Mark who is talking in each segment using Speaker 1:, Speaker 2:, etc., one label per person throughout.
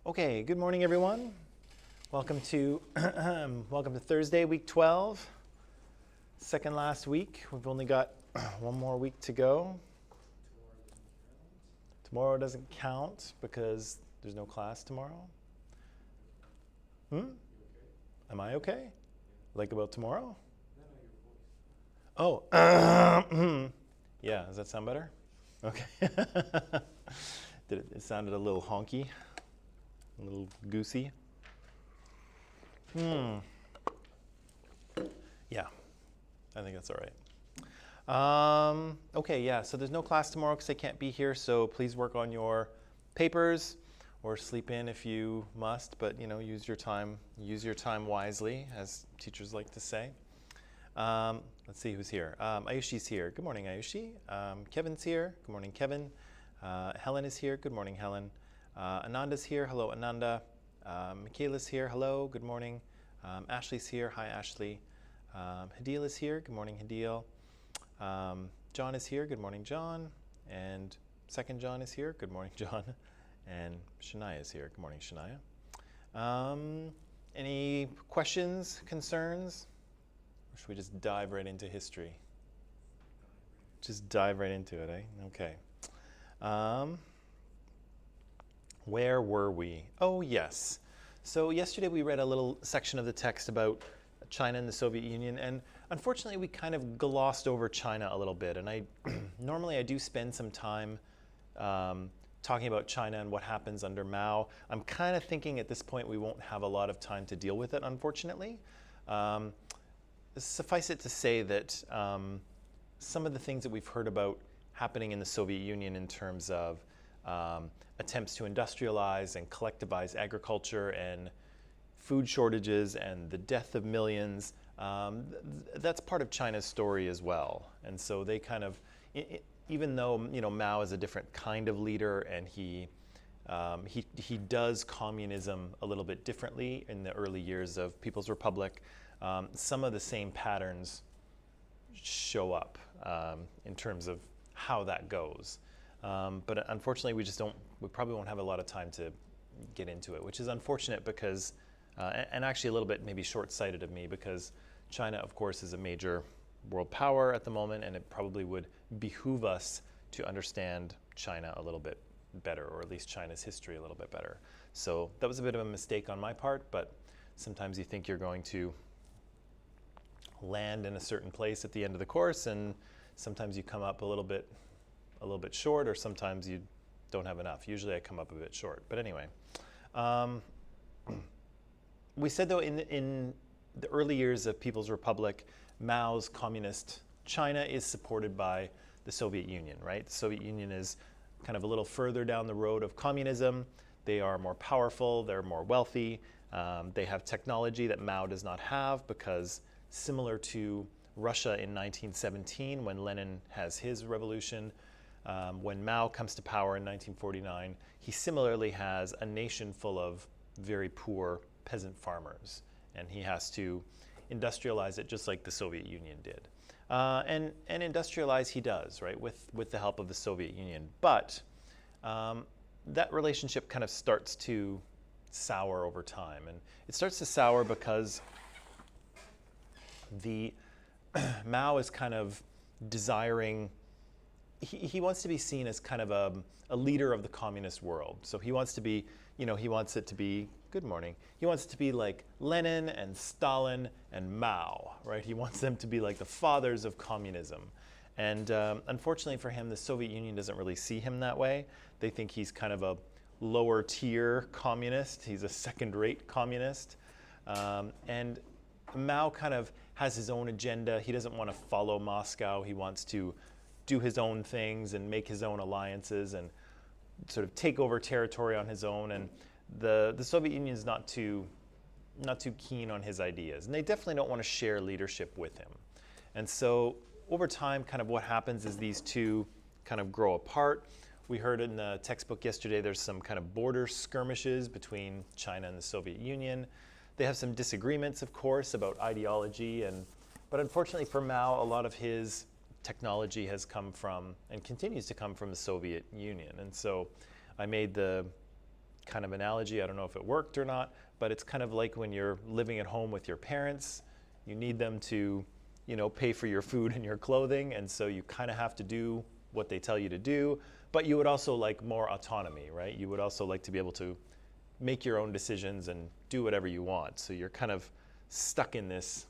Speaker 1: Okay, good morning, everyone. Welcome to welcome to Thursday, week 12, second last week. We've only got one more week to go. Tomorrow doesn't count because there's no class tomorrow. Am I okay? Like about tomorrow? Oh, yeah. Does that sound better? Okay. It sounded a little honky, a little goosey. Yeah, I think that's all right. Okay, yeah, so there's no class tomorrow because I can't be here, so please work on your papers or sleep in if you must, but use your time wisely, as teachers like to say. Let's see who's here. Ayushi's here. Good morning, Ayushi. Kevin's here. Good morning, Kevin. Helen is here. Good morning, Helen. Ananda's here. Hello, Ananda. Michaela's here. Hello. Good morning. Ashley's here. Hi, Ashley. Hadil is here. Good morning, Hadil. John is here. Good morning, John. And second John is here. Good morning, John. And Shania is here. Good morning, Shania. Any questions, concerns? Or should we just dive right into history? Just dive right into it, eh? Okay. Where were we? Oh, yes. So yesterday we read a little section of the text about China and the Soviet Union, and unfortunately we kind of glossed over China a little bit. And normally I do spend some time talking about China and what happens under Mao. I'm kind of thinking at this point we won't have a lot of time to deal with it, unfortunately. Suffice it to say that some of the things that we've heard about happening in the Soviet Union in terms of attempts to industrialize and collectivize agriculture and food shortages and the death of millions, that's part of China's story as well. And so they kind of, even though Mao is a different kind of leader and he does communism a little bit differently in the early years of People's Republic, some of the same patterns show up in terms of how that goes. But unfortunately, we probably won't have a lot of time to get into it, which is unfortunate because, and actually a little bit maybe short-sighted of me, because China, of course, is a major world power at the moment, and it probably would behoove us to understand China a little bit better, or at least China's history a little bit better. So that was a bit of a mistake on my part, but sometimes you think you're going to land in a certain place at the end of the course, and sometimes you come up a little bit short, or sometimes you don't have enough. Usually I come up a bit short. But anyway, we said though in the early years of People's Republic, Mao's communist China is supported by the Soviet Union, right? The Soviet Union is kind of a little further down the road of communism. They are more powerful, they're more wealthy. They have technology that Mao does not have, because similar to Russia in 1917, when Lenin has his revolution, when Mao comes to power in 1949, he similarly has a nation full of very poor peasant farmers, and he has to industrialize it just like the Soviet Union did. And industrialize he does, right, with the help of the Soviet Union. But that relationship kind of starts to sour over time. And it starts to sour because Mao is kind of desiring, he wants to be seen as kind of a leader of the communist world. So he wants to be, he wants it to be, good morning, he wants it to be like Lenin and Stalin and Mao, right? He wants them to be like the fathers of communism. And unfortunately for him, the Soviet Union doesn't really see him that way. They think he's kind of a lower tier communist. He's a second-rate communist. And Mao kind of has his own agenda. He doesn't want to follow Moscow. He wants to do his own things and make his own alliances and sort of take over territory on his own. And the Soviet Union is not too keen on his ideas. And they definitely don't want to share leadership with him. And so over time, kind of what happens is these two kind of grow apart. We heard in the textbook yesterday there's some kind of border skirmishes between China and the Soviet Union. They have some disagreements, of course, about ideology, but unfortunately for Mao, a lot of his technology has come from and continues to come from the Soviet Union. And so I made the kind of analogy. I don't know if it worked or not, but it's kind of like when you're living at home with your parents. You need them to, pay for your food and your clothing, and so you kind of have to do what they tell you to do, but you would also like more autonomy, right? You would also like to be able to make your own decisions and do whatever you want. So you're kind of stuck in this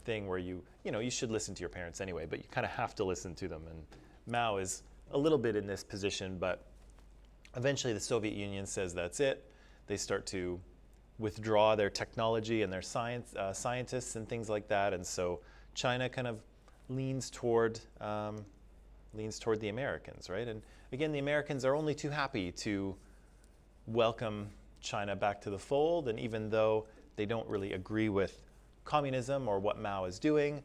Speaker 1: thing where you should listen to your parents anyway, but you kind of have to listen to them. And Mao is a little bit in this position, but eventually the Soviet Union says that's it. They start to withdraw their technology and their scientists and things like that, and so China kind of leans toward the Americans, right? And again, the Americans are only too happy to welcome China back to the fold, and even though they don't really agree with communism or what Mao is doing,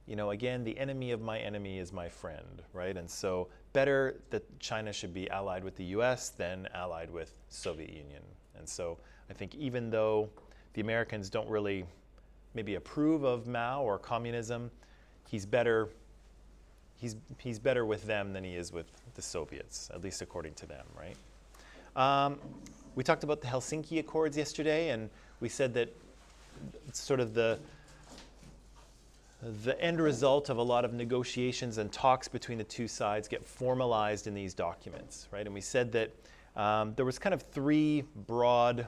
Speaker 1: again, the enemy of my enemy is my friend, right? And so better that China should be allied with the US than allied with Soviet Union. And so I think even though the Americans don't really maybe approve of Mao or communism, he's better with them than he is with the Soviets, at least according to them, right? We talked about the Helsinki Accords yesterday, and we said that sort of the end result of a lot of negotiations and talks between the two sides get formalized in these documents, right? And we said that there was kind of three broad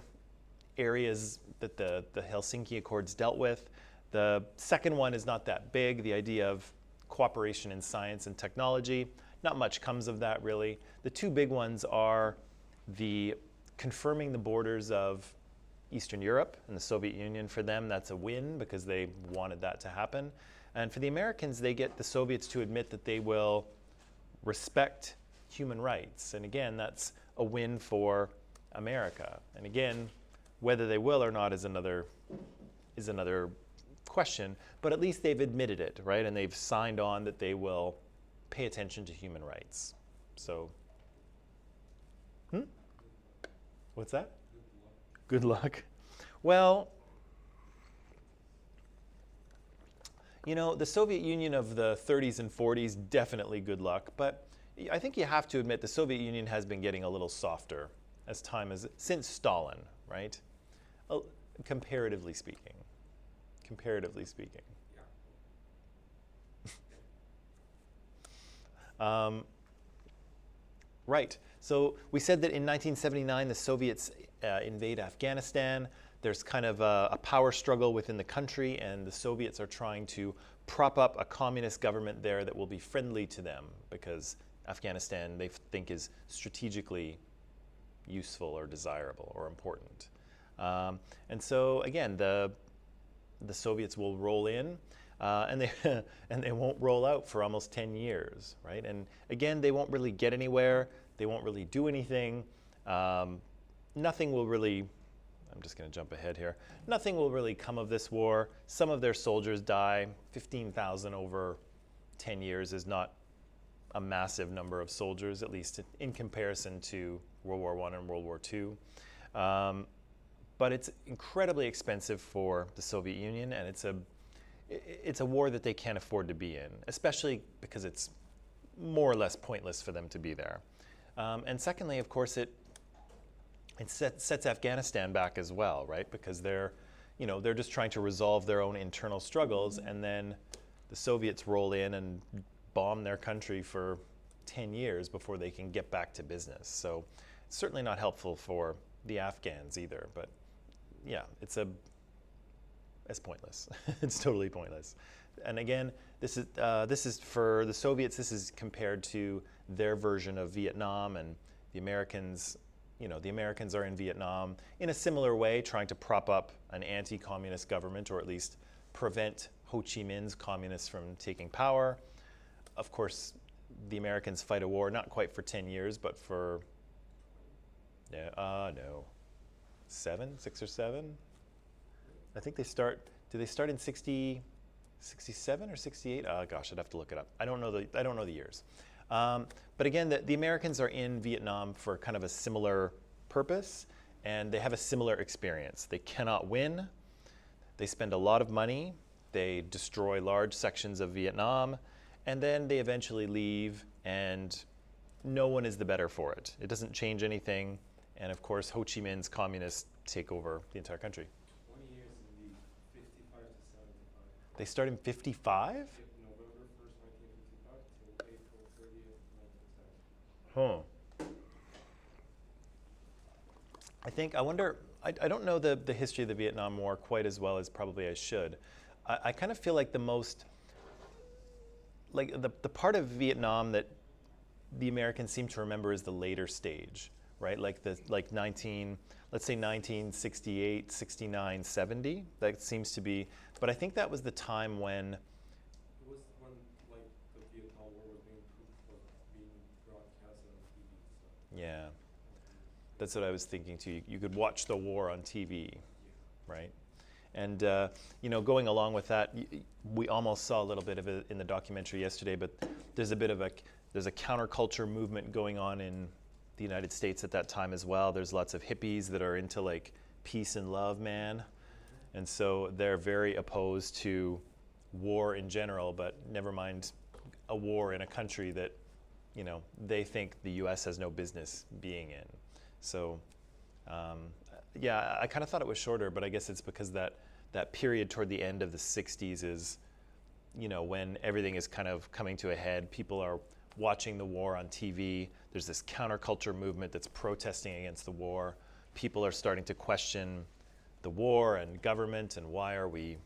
Speaker 1: areas that the Helsinki Accords dealt with. The second one is not that big, the idea of cooperation in science and technology. Not much comes of that, really. The two big ones are the confirming the borders of Eastern Europe and the Soviet Union. For them, that's a win because they wanted that to happen. And for the Americans, they get the Soviets to admit that they will respect human rights. And again, that's a win for America. And again, whether they will or not is another question, but at least they've admitted it, right? And they've signed on that they will pay attention to human rights. So, what's that? Good luck. Well, the Soviet Union of the 30s and 40s, definitely good luck, but I think you have to admit the Soviet Union has been getting a little softer as time has, since Stalin, right? Comparatively speaking. Comparatively speaking. Right. So we said that in 1979 the Soviets invade Afghanistan. There's kind of a power struggle within the country, and the Soviets are trying to prop up a communist government there that will be friendly to them because Afghanistan they think is strategically useful or desirable or important. And so again, the Soviets will roll in, and they won't roll out for almost 10 years, right? And again, they won't really get anywhere. They won't really do anything. Nothing will really, I'm just going to jump ahead here. Nothing will really come of this war. Some of their soldiers die. 15,000 over 10 years is not a massive number of soldiers, at least in comparison to World War I and World War II. But it's incredibly expensive for the Soviet Union, and it's a war that they can't afford to be in, especially because it's more or less pointless for them to be there. And secondly, of course, it sets Afghanistan back as well, right? Because they're just trying to resolve their own internal struggles, and then the Soviets roll in and bomb their country for 10 years before they can get back to business. So it's certainly not helpful for the Afghans either, but yeah, it's pointless. It's totally pointless. And again, this is for the Soviets. This is compared to their version of Vietnam, and the Americans. The Americans are in Vietnam in a similar way, trying to prop up an anti-communist government, or at least prevent Ho Chi Minh's communists from taking power. Of course, the Americans fight a war not quite for 10 years, but for 6 or 7. I think they start. Do they start in 67 or 68? Gosh, I'd have to look it up. I don't know the years. But again, the Americans are in Vietnam for kind of a similar purpose, and they have a similar experience. They cannot win. They spend a lot of money. They destroy large sections of Vietnam, and then they eventually leave, and no one is the better for it. It doesn't change anything, And of course, Ho Chi Minh's communists take over the entire country.
Speaker 2: 20 years indeed, 55 to 75.
Speaker 1: They start in 55?
Speaker 2: Yep, November 1st, 1955 till April 30th, 1970.
Speaker 1: Huh. I wonder, I don't know the history of the Vietnam War quite as well as probably I should. I kind of feel like the most, like the part of Vietnam that the Americans seem to remember is the later stage, right? Like let's say 1968, 69, 70. That seems to be, but I think that was the time when,
Speaker 2: It was when like the Vietnam War was being broadcast on TV. So.
Speaker 1: yeah, that's what I was thinking too. You could watch the war on TV, right? And going along with that, we almost saw a little bit of it in the documentary yesterday, but there's a counterculture movement going on in the United States at that time as well. There's lots of hippies that are into like peace and love, man. And so they're very opposed to war in general, but never mind a war in a country that, they think the US has no business being in. So, I kind of thought it was shorter, but I guess it's because that period toward the end of the 60s is, when everything is kind of coming to a head. People are watching the war on TV. There's this counterculture movement that's protesting against the war. People are starting to question the war and government and why are we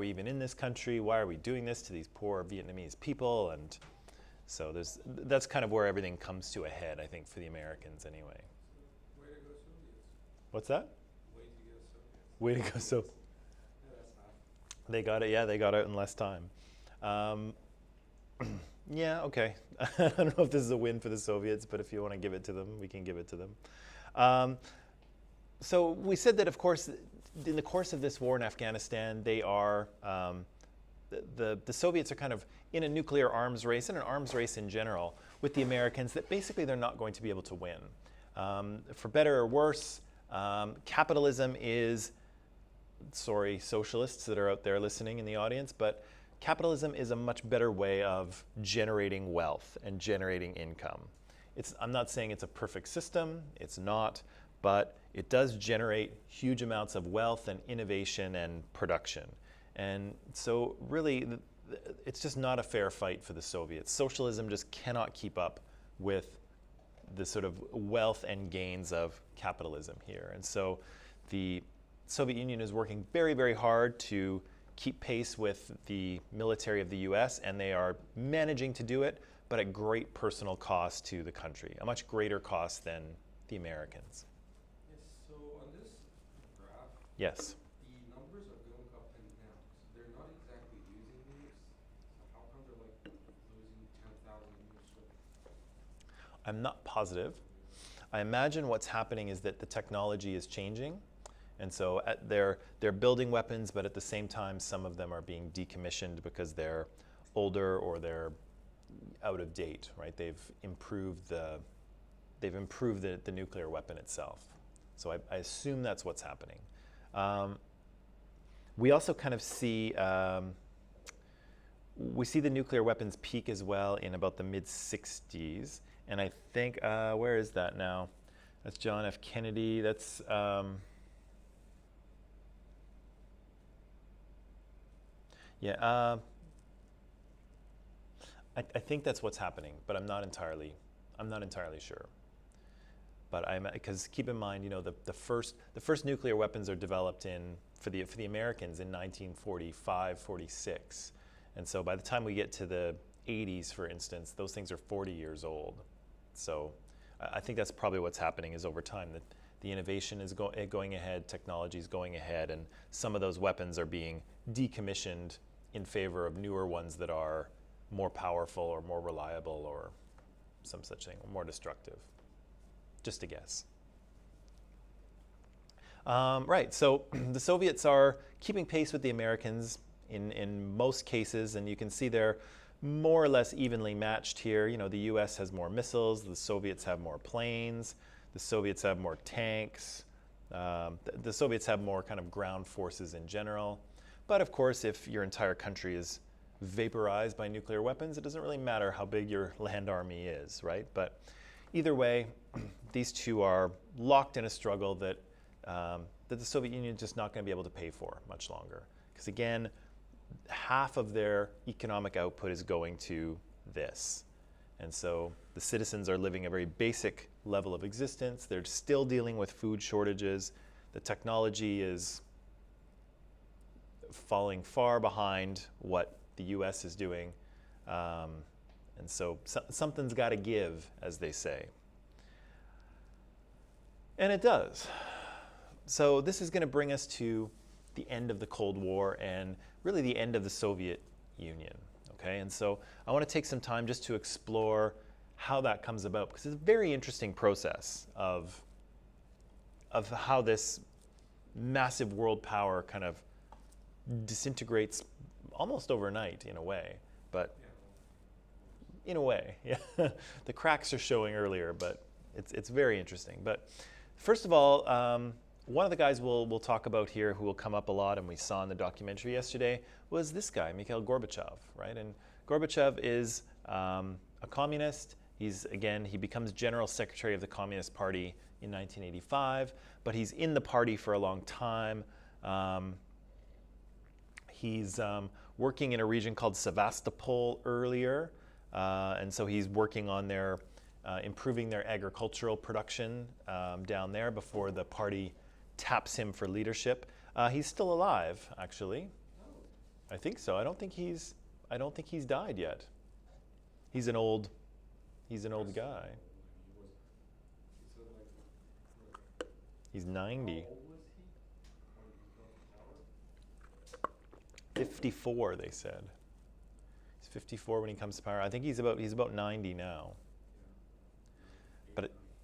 Speaker 1: even in this country? Why are we doing this to these poor Vietnamese people? And so that's kind of where everything comes to a head, I think, for the Americans anyway.
Speaker 2: Way to go, Soviets.
Speaker 1: What's that?
Speaker 2: Way to go, Soviets.
Speaker 1: Way to go, so.
Speaker 2: Yeah, that's half.
Speaker 1: They got it, yeah, they got it in less time. Yeah, okay. I don't know if this is a win for the Soviets, but if you want to give it to them, we can give it to them. So we said that, of course, in the course of this war in Afghanistan, they are, the Soviets are kind of in a nuclear arms race, and an arms race in general, with the Americans that basically they're not going to be able to win. For better or worse, capitalism is, sorry, socialists that are out there listening in the audience, but capitalism is a much better way of generating wealth and generating income. I'm not saying it's a perfect system, it's not, but it does generate huge amounts of wealth and innovation and production. And so really, it's just not a fair fight for the Soviets. Socialism just cannot keep up with the sort of wealth and gains of capitalism here. And so the Soviet Union is working very, very hard to keep pace with the military of the US, and they are managing to do it, but at great personal cost to the country, a much greater cost than the Americans.
Speaker 2: Yes, so on this graph,
Speaker 1: Yes.
Speaker 2: the numbers are going up and down. So they're not exactly losing nukes. So how come they're like losing 10,000 nukes?
Speaker 1: I'm not positive. I imagine what's happening is that the technology is changing. And so they're building weapons, but at the same time, some of them are being decommissioned because they're older or they're out of date, right? They've improved the nuclear weapon itself. So I assume that's what's happening. We also kind of see, we see the nuclear weapons peak as well in about the mid-60s. And I think, where is that now? That's John F. Kennedy. That's, yeah, I think that's what's happening, but I'm not entirely sure. But because keep in mind, the first nuclear weapons are developed for the Americans in 1945, 46, and so by the time we get to the 80s, for instance, those things are 40 years old. So I think that's probably what's happening is over time that the innovation is going ahead, technology is going ahead, and some of those weapons are being decommissioned in favor of newer ones that are more powerful or more reliable or some such thing, more destructive. Just a guess. Right, so the Soviets are keeping pace with the Americans in most cases, and you can see they're more or less evenly matched here. The US has more missiles, the Soviets have more planes, the Soviets have more tanks, the Soviets have more kind of ground forces in general. But of course, if your entire country is vaporized by nuclear weapons, it doesn't really matter how big your land army is, right? But either way, these two are locked in a struggle that that the Soviet Union is just not going to be able to pay for much longer. Because again, half of their economic output is going to this. And so the citizens are living a very basic level of existence. They're still dealing with food shortages. The technology is falling far behind what the US is doing. And so something's got to give, as they say. And it does. So this is going to bring us to the end of the Cold War and really the end of the Soviet Union. Okay, and so I want to take some time just to explore how that comes about, because it's a very interesting process of how this massive world power kind of disintegrates almost overnight in a way. But in a way, yeah, the cracks are showing earlier, but it's very interesting. But first of all, one of the guys we'll talk about here who will come up a lot, and we saw in the documentary yesterday, was this guy, Mikhail Gorbachev, right? And Gorbachev is a communist. He becomes General Secretary of the Communist Party in 1985, but he's in the party for a long time. He's working in a region called Sevastopol earlier, and so he's working on their improving their agricultural production down there before the party taps him for leadership. He's still alive, actually. I think so. I don't think he's died yet. He's an old guy. He's 90. 54, they said. He's 54 when he comes to power. I think he's about 90 now.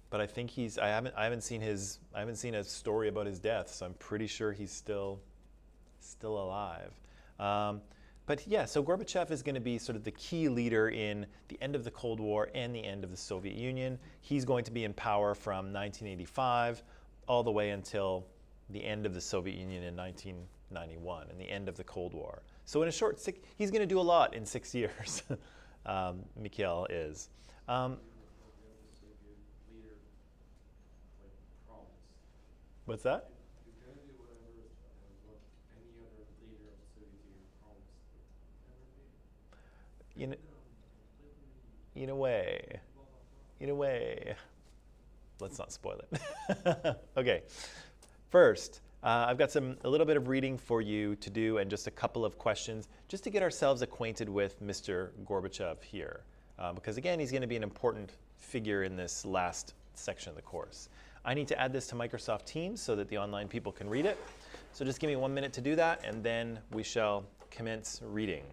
Speaker 1: But I think I haven't seen a story about his death, so I'm pretty sure he's still alive. But yeah, so Gorbachev is going to be sort of the key leader in the end of the Cold War and the end of the Soviet Union. He's going to be in power from 1985 all the way until the end of the Soviet Union in 1991 and the end of the Cold War. So in a short he's going to do a lot in 6 years. Mikhail is. What's that?
Speaker 2: He's going to do whatever what any other leader of the Soviet Union promised to never be.
Speaker 1: In a way. Let's not spoil it. Okay. First, I've got a little bit of reading for you to do and just a couple of questions just to get ourselves acquainted with Mr. Gorbachev here. Because again, he's going to be an important figure in this last section of the course. I need to add this to Microsoft Teams so that the online people can read it. So just give me 1 minute to do that, and then we shall commence reading.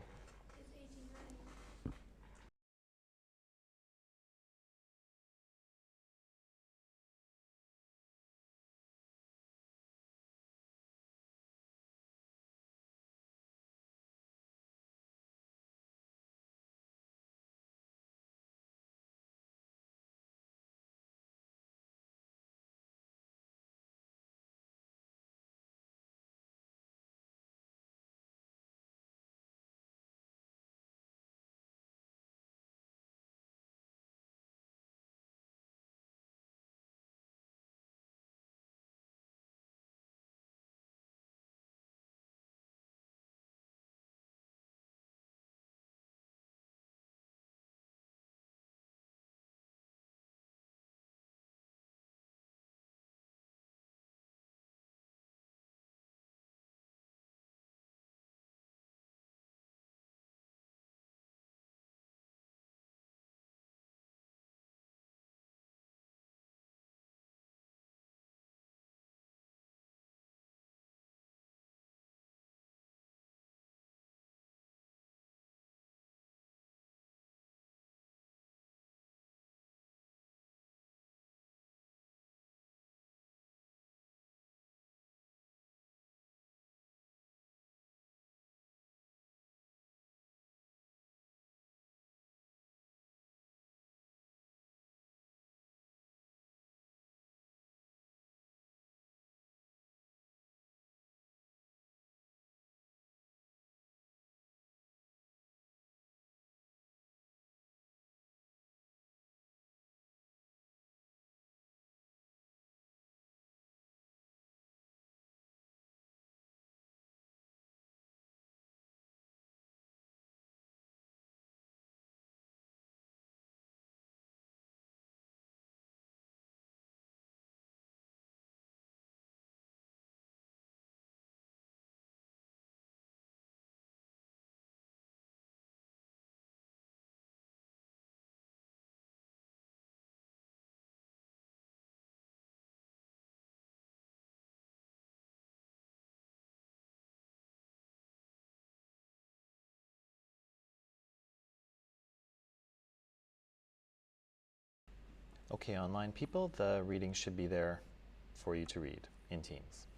Speaker 1: Okay, online people, the reading should be there for you to read in Teams.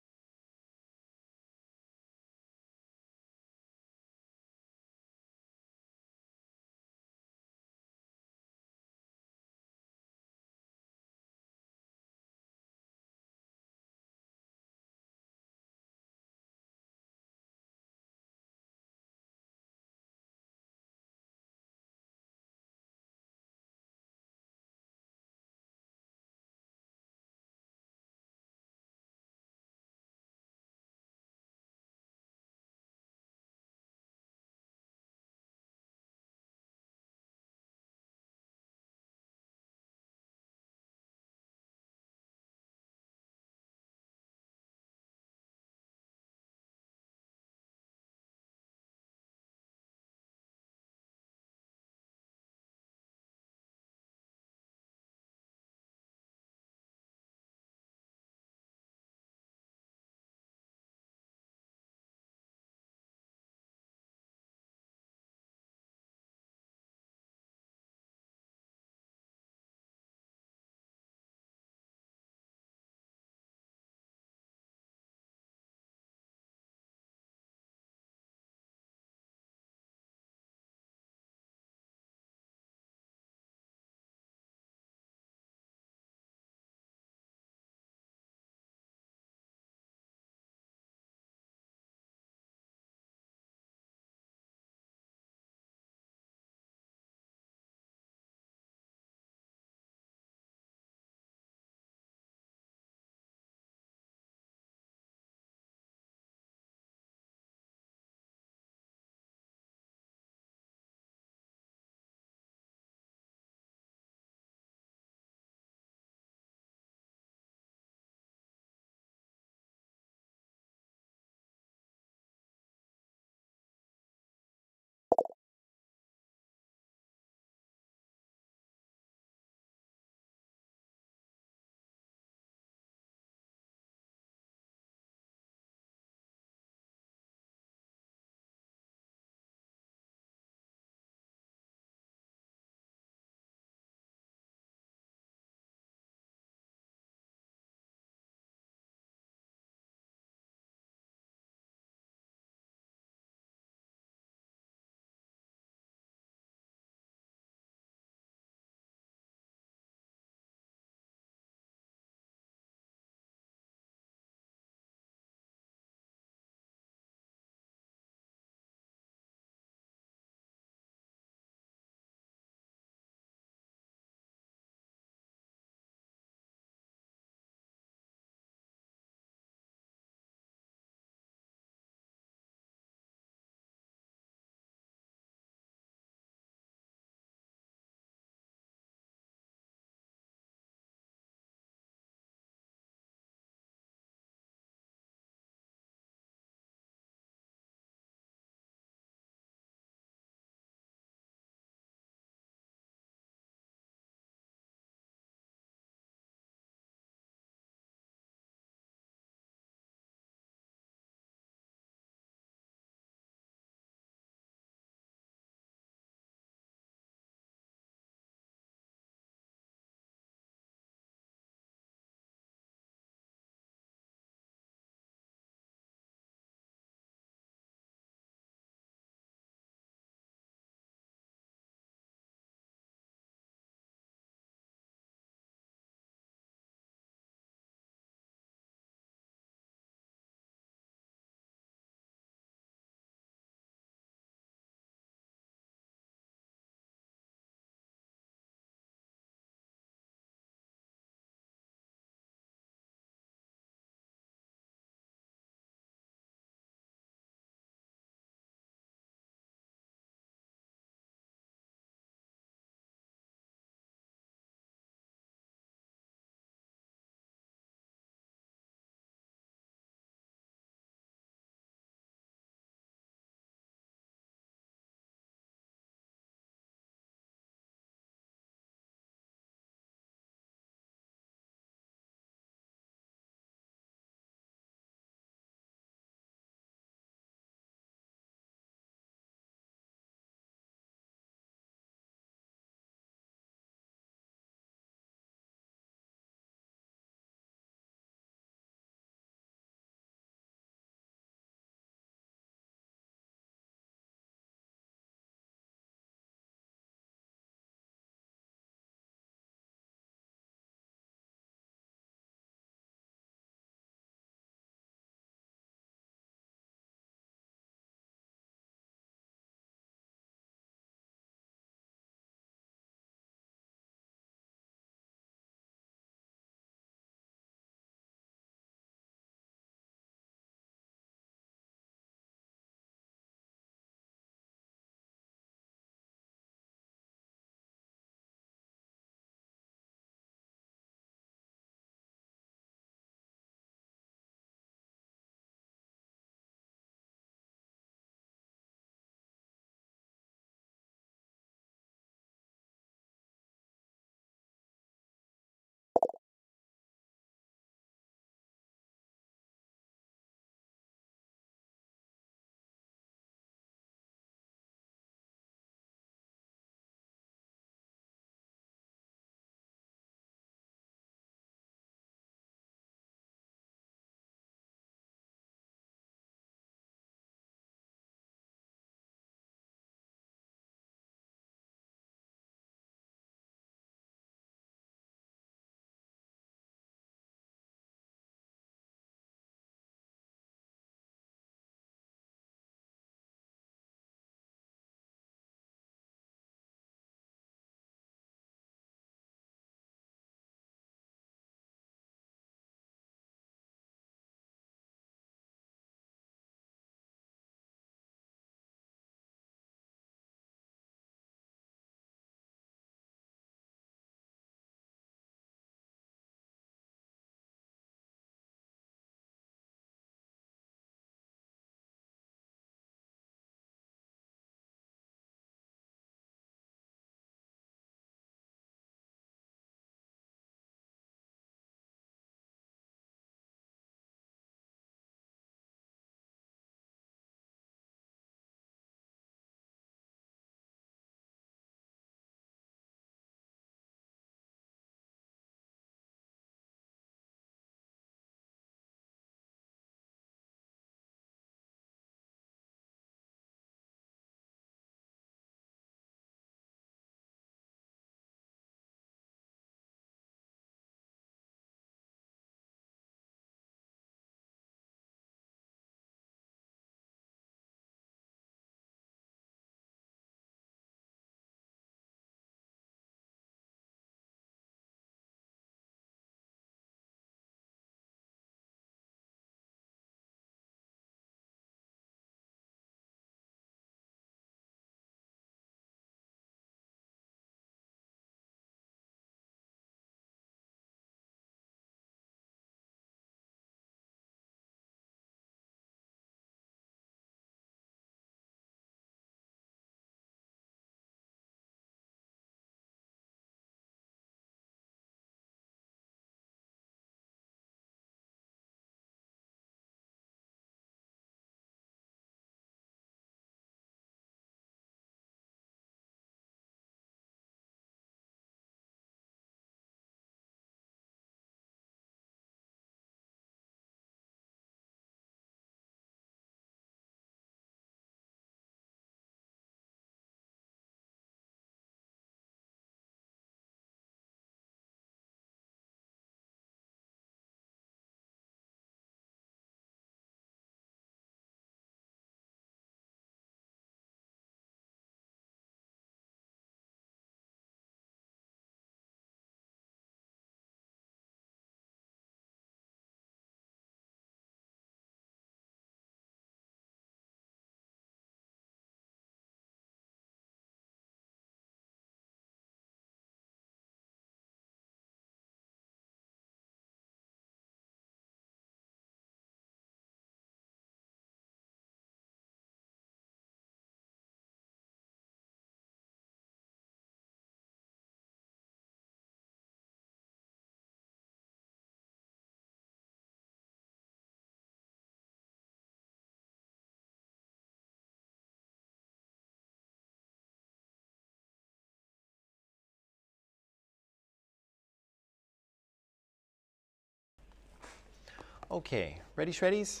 Speaker 1: Okay, ready, shreddies?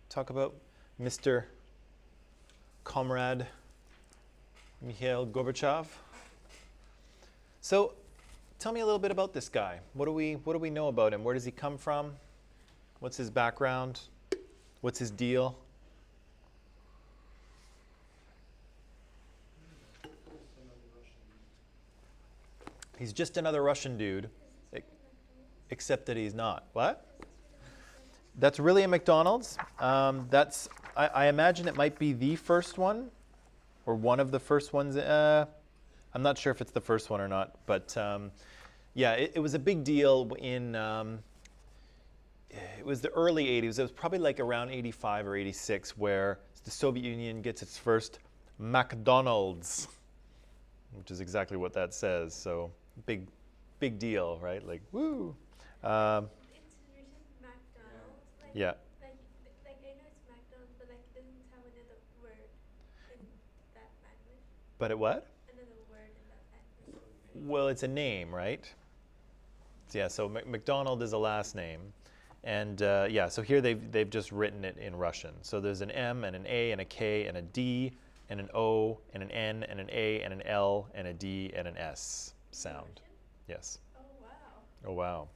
Speaker 1: Talk about Mr. Comrade Mikhail Gorbachev. So, tell me a little bit about this guy. What do we know about him? Where does he come from? What's his background? What's his deal? He's just another Russian dude, except that he's not. What? That's really a McDonald's. I imagine it might be the first one, or one of the first ones. I'm not sure if it's the first one or not, but yeah, it was a big deal in. It was the early 80s. It was probably like around 85 or 86 where the Soviet Union gets its first McDonald's, which is exactly what that says. So big deal, right? Like, woo.
Speaker 3: It's written McDonald's. Like,
Speaker 1: Yeah.
Speaker 3: like I know it's McDonald's, but like it doesn't have another word in that language.
Speaker 1: But it what?
Speaker 3: Another word in that language.
Speaker 1: Well, it's a name, right? So, yeah, so McDonald is a last name. And yeah, so here they've just written it in Russian. So there's an M and an A and a K and a D and an O and an N and an A and an L and a D and an S sound. Yes.
Speaker 3: Oh wow.
Speaker 1: Oh, wow.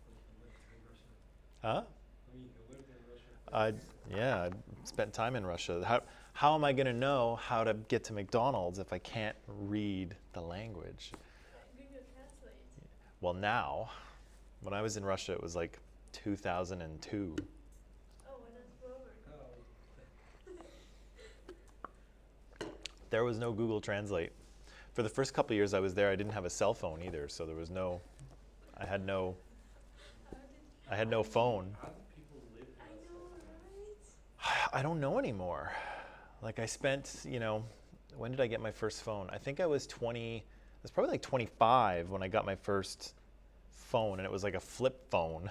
Speaker 1: Huh? Yeah, I spent time in Russia. How am I going to know how to get to McDonald's if I can't read the language?
Speaker 3: Google Translate.
Speaker 1: Well, now, when I was in Russia, it was like 2002.
Speaker 3: Oh, when I was forward.
Speaker 1: There was no Google Translate. For the first couple of years I was there, I didn't have a cell phone either, so there was no, I had no phone.
Speaker 2: How do people live in
Speaker 3: I
Speaker 2: that
Speaker 3: know,
Speaker 2: stuff?
Speaker 3: right?
Speaker 1: I don't know anymore. Like I spent, when did I get my first phone? I think I was 20, I was probably like 25 when I got my first phone, and it was like a flip phone.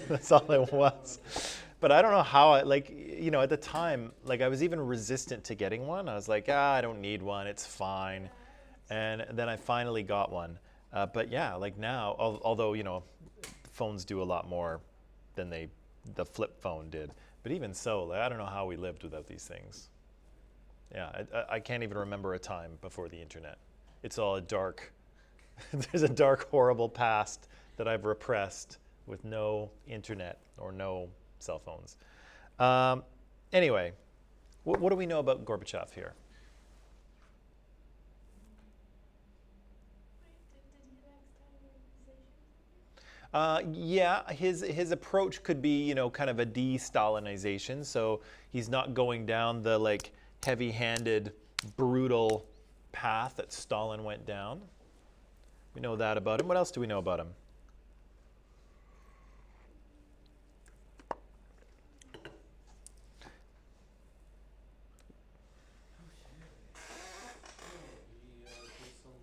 Speaker 1: That's all it was. But I don't know how at the time, like I was even resistant to getting one. I was like, I don't need one, it's fine. And then I finally got one. But yeah, like now, although, phones do a lot more than the flip phone did. But even so, like, I don't know how we lived without these things. Yeah, I can't even remember a time before the internet. It's all a dark, there's a dark, horrible past that I've repressed with no internet or no cell phones. Anyway, what do we know about Gorbachev here?
Speaker 3: Wait, did he like start an organization?
Speaker 1: Yeah, his approach could be, kind of a de-Stalinization. So he's not going down the like heavy-handed, brutal path that Stalin went down. We know that about him. What else do we know about him?
Speaker 2: He did some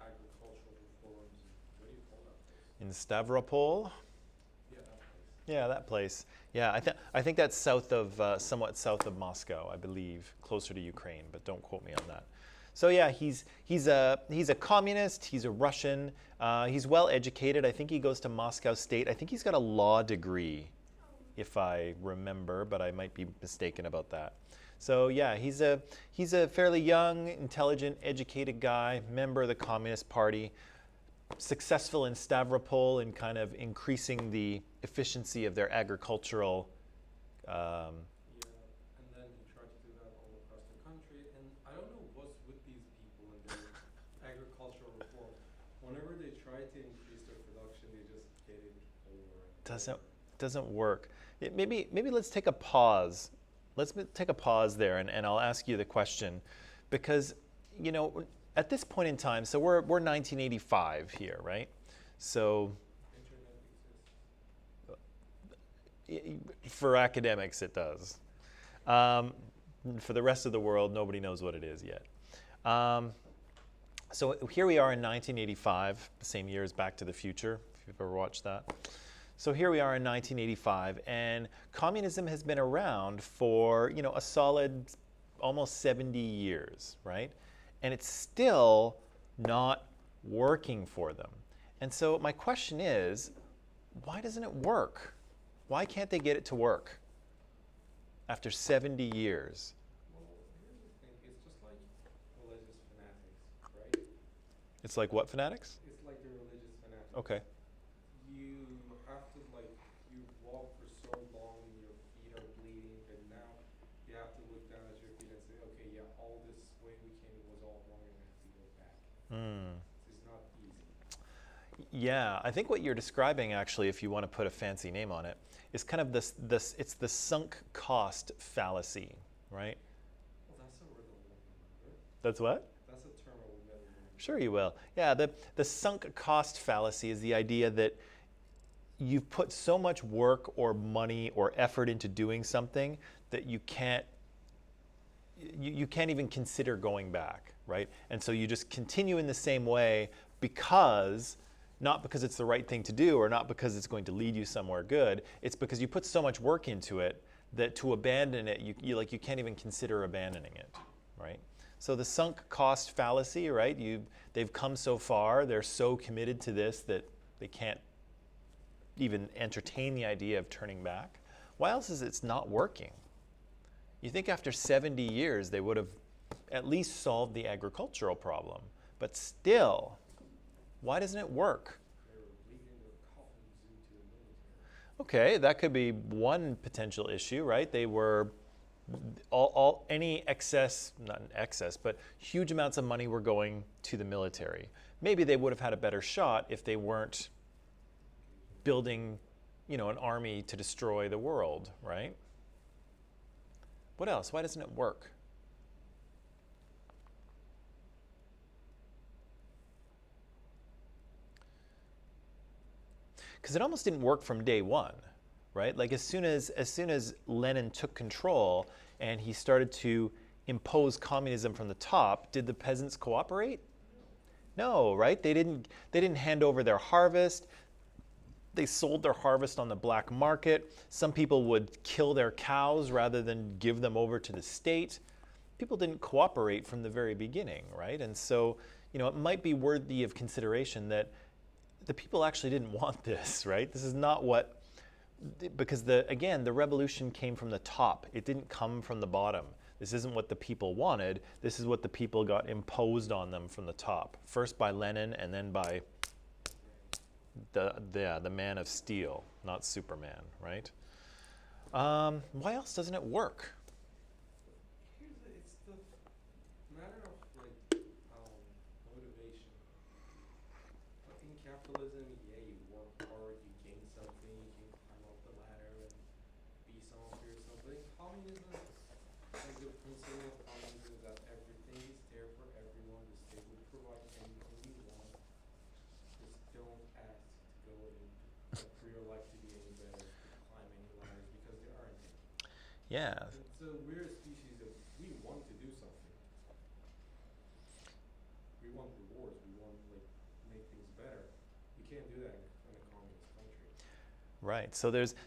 Speaker 2: agricultural reforms. What do you call that place?
Speaker 1: In Stavropol?
Speaker 2: Yeah, that place.
Speaker 1: Yeah, that place. Yeah, I think that's somewhat south of Moscow, I believe, closer to Ukraine, but don't quote me on that. So yeah, he's a communist. He's a Russian. He's well educated. I think he goes to Moscow State. I think he's got a law degree, if I remember, but I might be mistaken about that. So yeah, he's a fairly young, intelligent, educated guy, member of the Communist Party, successful in Stavropol in kind of increasing the efficiency of their agricultural.
Speaker 2: Yeah, and then he tried to do that all across the country. And I don't know what's with these people and their agricultural reforms. Whenever they try to increase their production, they just get it over.
Speaker 1: Doesn't work. Maybe let's take a pause. Take a pause there, and I'll ask you the question, because at this point in time, so we're 1985 here, right? So
Speaker 2: Internet exists.
Speaker 1: for academics, it does. For the rest of the world, nobody knows what it is yet. So here we are in 1985, the same year as Back to the Future, if you've ever watched that. So here we are in 1985, and communism has been around for, a solid almost 70 years, right? And it's still not working for them. And so my question is, why doesn't it work? Why can't they get it to work after 70 years?
Speaker 2: Well, here's the thing. It's just like religious fanatics, right?
Speaker 1: It's like what fanatics?
Speaker 2: It's like the religious fanatics.
Speaker 1: Okay.
Speaker 2: You have to like you walk for so long and your feet are bleeding, and now you have to look down at your feet and say, okay, yeah, all this way we came was all wrong, and I have to go back. It's not easy.
Speaker 1: Yeah, I think what you're describing, actually, if you want to put a fancy name on it, is kind of it's the sunk cost fallacy, right?
Speaker 2: Well, that's a word I'll never remember.
Speaker 1: That's what?
Speaker 2: That's a term I will never remember.
Speaker 1: Sure you will. Yeah, the sunk cost fallacy is the idea that you've put so much work or money or effort into doing something that you can't even consider going back, right? And so you just continue in the same way not because it's the right thing to do or not because it's going to lead you somewhere good. It's because you put so much work into it that to abandon it, you can't even consider abandoning it, right? So the sunk cost fallacy, right? They've come so far, they're so committed to this that they can't even entertain the idea of turning back. Why else is it's not working? You think after 70 years they would have at least solved the agricultural problem, but still, why doesn't it work?
Speaker 2: They're leaving their coffins into the military.
Speaker 1: Okay, that could be one potential issue, right? They were any excess, not an excess, but huge amounts of money were going to the military. Maybe they would have had a better shot if they weren't building, an army to destroy the world, right? What else? Why doesn't it work? Because it almost didn't work from day one, right? Like as soon as Lenin took control and he started to impose communism from the top, did the peasants cooperate? No, right? They didn't hand over their harvest. They sold their harvest on the black market. Some people would kill their cows rather than give them over to the state. People didn't cooperate from the very beginning, right? And so, it might be worthy of consideration that the people actually didn't want this, right? This is not because the revolution came from the top. It didn't come from the bottom. This isn't what the people wanted. This is what the people got imposed on them from the top. First by Lenin and then by the man of steel, not Superman, right? Why else doesn't it work?
Speaker 2: It's the matter of motivation. Like in capitalism, yeah, you work hard, you gain something, you can climb up the ladder and be someone for yourself. But in communism, like the principle of communism is that everything is there for everyone. The state will provide anything you want. Just don't ask to go in for your life to be any better, to climb any ladders because there aren't any.
Speaker 1: Yeah.
Speaker 2: So we're a species that we want to do something. We want rewards. We want make things better. You can't do that in a communist country.
Speaker 1: Right.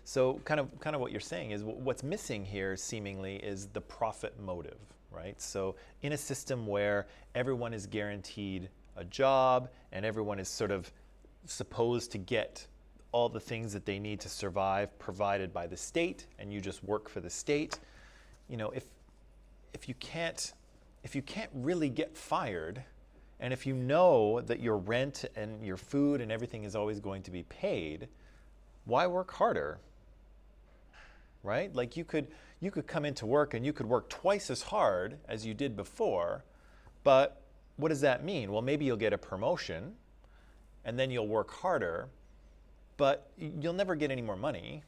Speaker 1: So kind of what you're saying is what's missing here seemingly is the profit motive, right? So in a system where everyone is guaranteed a job and everyone is sort of supposed to get all the things that they need to survive provided by the state, and you just work for the state, if you can't really get fired, and if you know that your rent and your food and everything is always going to be paid, why work harder? Right? Like you could come into work and you could work twice as hard as you did before, but what does that mean? Well, maybe you'll get a promotion and then you'll work harder, but you'll never get any more money.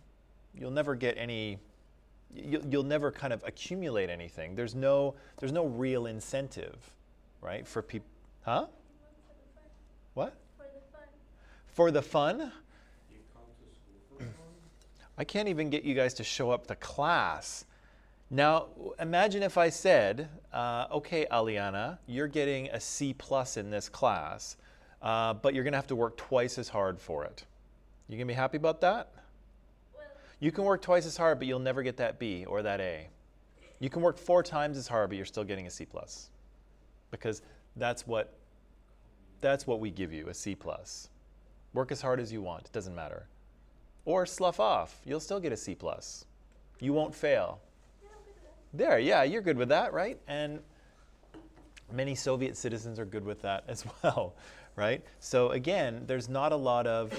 Speaker 1: You'll never get you'll never kind of accumulate anything. There's no real incentive, right? For people, huh? What?
Speaker 3: For the fun.
Speaker 1: For the fun?
Speaker 2: You come to school for fun?
Speaker 1: I can't even get you guys to show up to class. Now, imagine if I said, okay, Aliana, you're getting a C+ in this class, but you're going to have to work twice as hard for it. You going to be happy about that?
Speaker 3: Well,
Speaker 1: You can work twice as hard, but you'll never get that B or that A. You can work 4 times as hard, but you're still getting a C+. Because that's what we give you, a C+. Work as hard as you want. It doesn't matter. Or slough off. You'll still get a C+. You won't fail.
Speaker 3: Yeah, I'm good with that.
Speaker 1: There, yeah, you're good with that, right? And many Soviet citizens are good with that as well, right? So again, there's not a lot of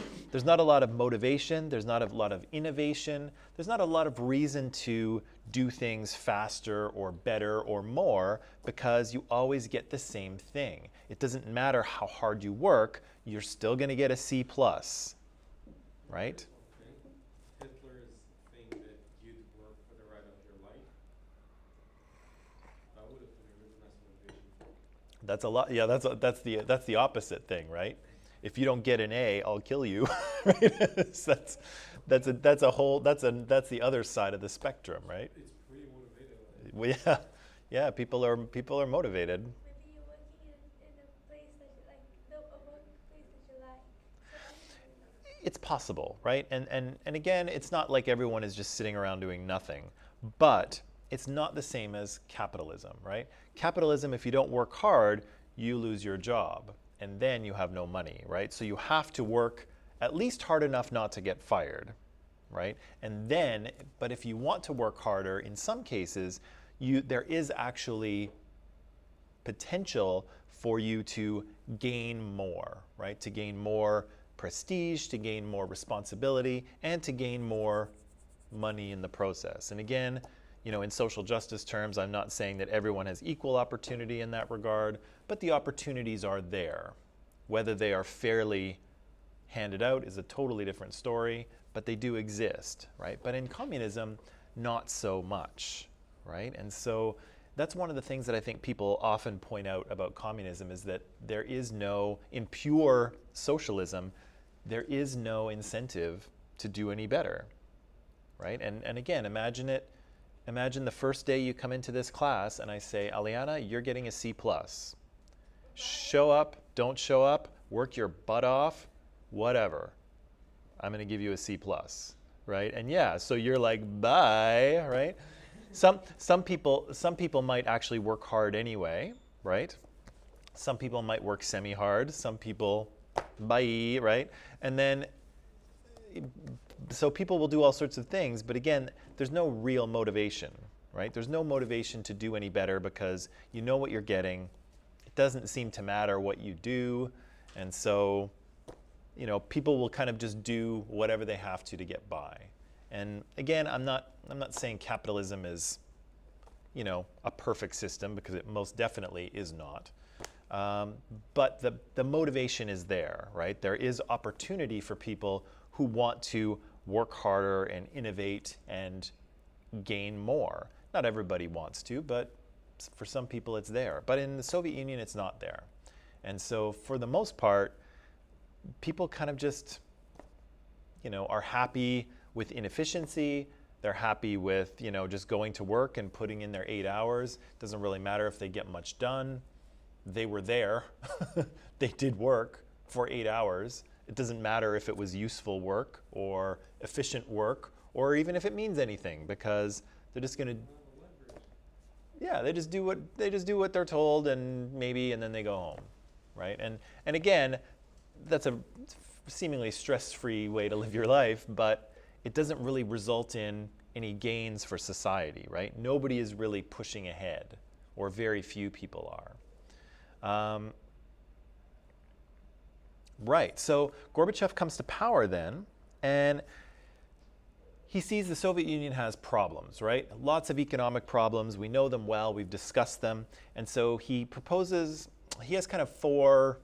Speaker 1: motivation, there's not a lot of innovation, there's not a lot of reason to do things faster or better or more because you always get the same thing. It doesn't matter how hard you work, you're still going to get a C+, right?
Speaker 2: Hitler's thing that you'd work for the rest of your life. That would have been a really nice motivation.
Speaker 1: That's a lot. Yeah, that's the opposite thing, right? If you don't get an A, I'll kill you. Right? So that's the other side of the spectrum, right?
Speaker 2: It's pretty motivated.
Speaker 1: Well, yeah. People are motivated.
Speaker 3: Maybe you're working in a place that you like, a workplace that you like. So
Speaker 1: It's possible, right? And again, it's not like everyone is just sitting around doing nothing, but it's not the same as capitalism, right? Capitalism, if you don't work hard, you lose your job, and then you have no money, right? So you have to work at least hard enough not to get fired, right? And then, but if you want to work harder, in some cases, there is actually potential for you to gain more, right? To gain more prestige, to gain more responsibility, and to gain more money in the process. And again, in social justice terms, I'm not saying that everyone has equal opportunity in that regard, but the opportunities are there. Whether they are fairly handed out is a totally different story, but they do exist, right? But in communism, not so much, right? And so that's one of the things that I think people often point out about communism is that there is in pure socialism, there is no incentive to do any better, right? And again, imagine the first day you come into this class and I say, Aliana, you're getting a C+. Show up, don't show up, work your butt off, whatever. I'm going to give you a C+, right? And yeah, so you're like, bye, right? Some people might actually work hard anyway, right? Some people might work semi-hard, some people, bye, right? And then, so people will do all sorts of things, but again, there's no real motivation, right? There's no motivation to do any better because you know what you're getting. It doesn't seem to matter what you do, and so, people will kind of just do whatever they have to get by. And again, I'm not saying capitalism is, a perfect system because it most definitely is not. But the motivation is there, right? There is opportunity for people who want to work harder and innovate and gain more. Not everybody wants to, but for some people it's there. But in the Soviet Union, it's not there. And so for the most part, people kind of just, are happy with inefficiency. They're happy with, just going to work and putting in their 8 hours. Doesn't really matter if they get much done. They were there. They did work for 8 hours. It doesn't matter if it was useful work or efficient work or even if it means anything because they're just going to, yeah, they just do what they're told and then they go home, right? And again, that's a seemingly stress-free way to live your life, but it doesn't really result in any gains for society, right? Nobody is really pushing ahead, or very few people are. Right, so Gorbachev comes to power then, and he sees the Soviet Union has problems, right? Lots of economic problems. We know them well. We've discussed them. And so he has kind of 4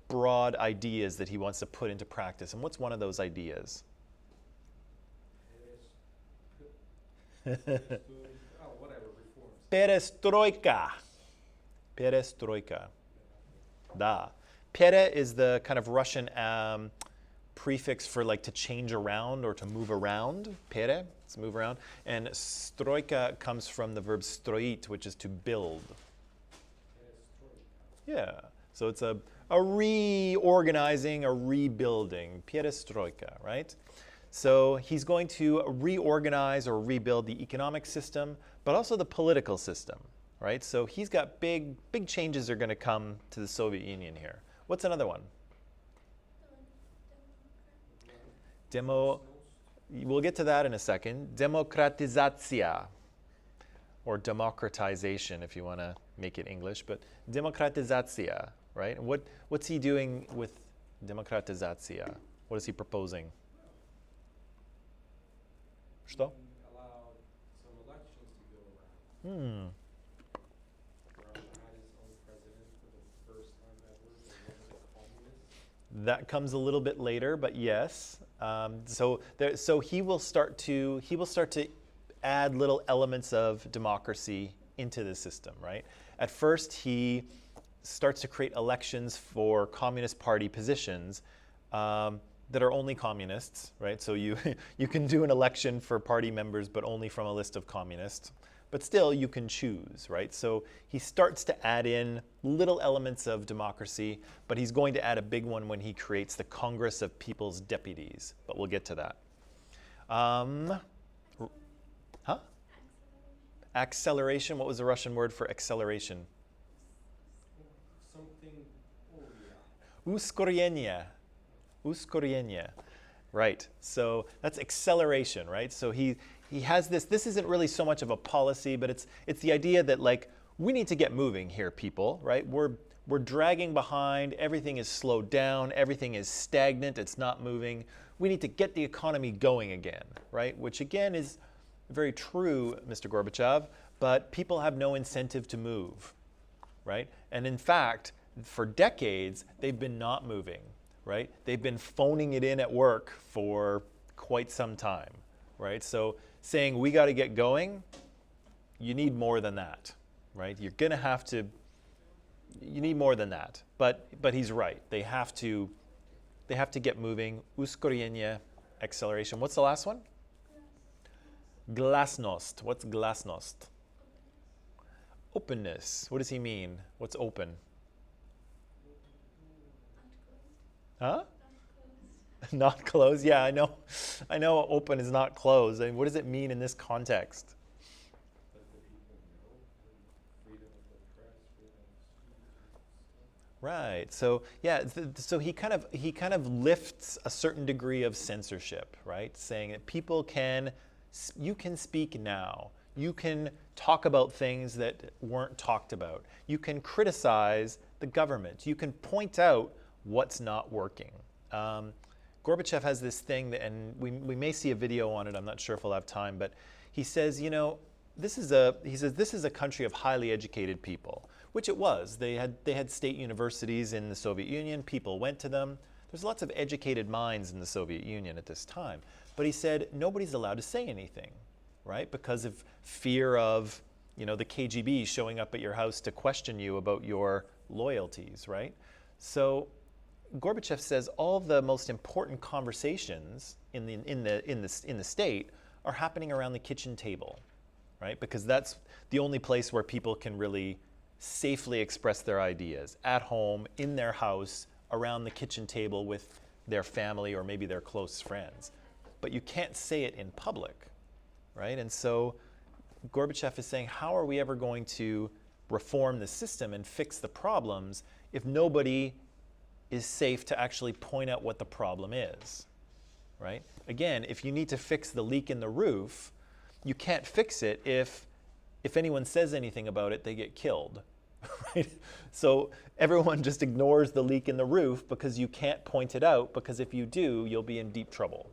Speaker 1: broad ideas that he wants to put into practice. And what's one of those ideas?
Speaker 2: Whatever, reforms.
Speaker 1: Perestroika. Perestroika. Da. Pere is the kind of Russian prefix for like to change around or to move around. Pere, to move around. And stroika comes from the verb stroit, which is to build. Yeah. So it's a reorganizing, a rebuilding. Perestroika, right? So he's going to reorganize or rebuild the economic system, but also the political system, right? So he's got big changes are going to come to the Soviet Union here. What's another one? We'll get to that in a second. Demokratizacja, or democratization if you want to make it English, but demokratizacja, right? What's he doing with demokratizacja? What is he proposing? Что?
Speaker 2: Allowed some elections to go around. Russia had its own president for the first time ever. There wasn't a communist.
Speaker 1: That comes a little bit later, but yes. So he will start to add little elements of democracy into the system, right? At first, he starts to create elections for Communist Party positions that are only communists, right? So you can do an election for party members, but only from a list of communists. But still, you can choose, right? So he starts to add in little elements of democracy, but he's going to add a big one when he creates the Congress of People's Deputies. But we'll get to that. Huh? Acceleration. What was the Russian word for acceleration?
Speaker 2: Something, oh yeah.
Speaker 1: Uskorienie. Uskorienie. Right. So that's acceleration, right? So he has this isn't really so much of a policy, but it's the idea that, like, we need to get moving here, people, right? We're dragging behind, everything is slowed down, everything is stagnant, it's not moving. We need to get the economy going again, right? Which again is very true, Mr. Gorbachev, but people have no incentive to move, right? And in fact, for decades, they've been not moving, right? They've been phoning it in at work for quite some time, right? So saying we got to get going, you need more than that, right? You're going to have to, you need more than that. But he's right. They have to get moving. Uskorienie, acceleration. What's the last one? Glasnost. What's glasnost? Openness. What does he mean? What's open? Huh? Not closed. Yeah, I know. I know open is not closed. I mean, what does it mean in this context?
Speaker 2: Let the people know, and freedom of the press, freedom of speech.
Speaker 1: Right. So yeah. So he kind of lifts a certain degree of censorship, right? Saying that you can speak now. You can talk about things that weren't talked about. You can criticize the government. You can point out what's not working. Gorbachev has this thing, and we may see a video on it. I'm not sure if we'll have time, but he says, this is a country of highly educated people, which it was. They had state universities in the Soviet Union. People went to them. There's lots of educated minds in the Soviet Union at this time. But he said nobody's allowed to say anything, right? Because of fear of, the KGB showing up at your house to question you about your loyalties, right? So Gorbachev says all the most important conversations in the state are happening around the kitchen table, right? Because that's the only place where people can really safely express their ideas, at home, in their house, around the kitchen table with their family or maybe their close friends. But you can't say it in public, right? And so Gorbachev is saying, how are we ever going to reform the system and fix the problems if nobody is safe to actually point out what the problem is, right? Again, if you need to fix the leak in the roof, you can't fix it if anyone says anything about it, they get killed, right? So everyone just ignores the leak in the roof because you can't point it out, because if you do, you'll be in deep trouble,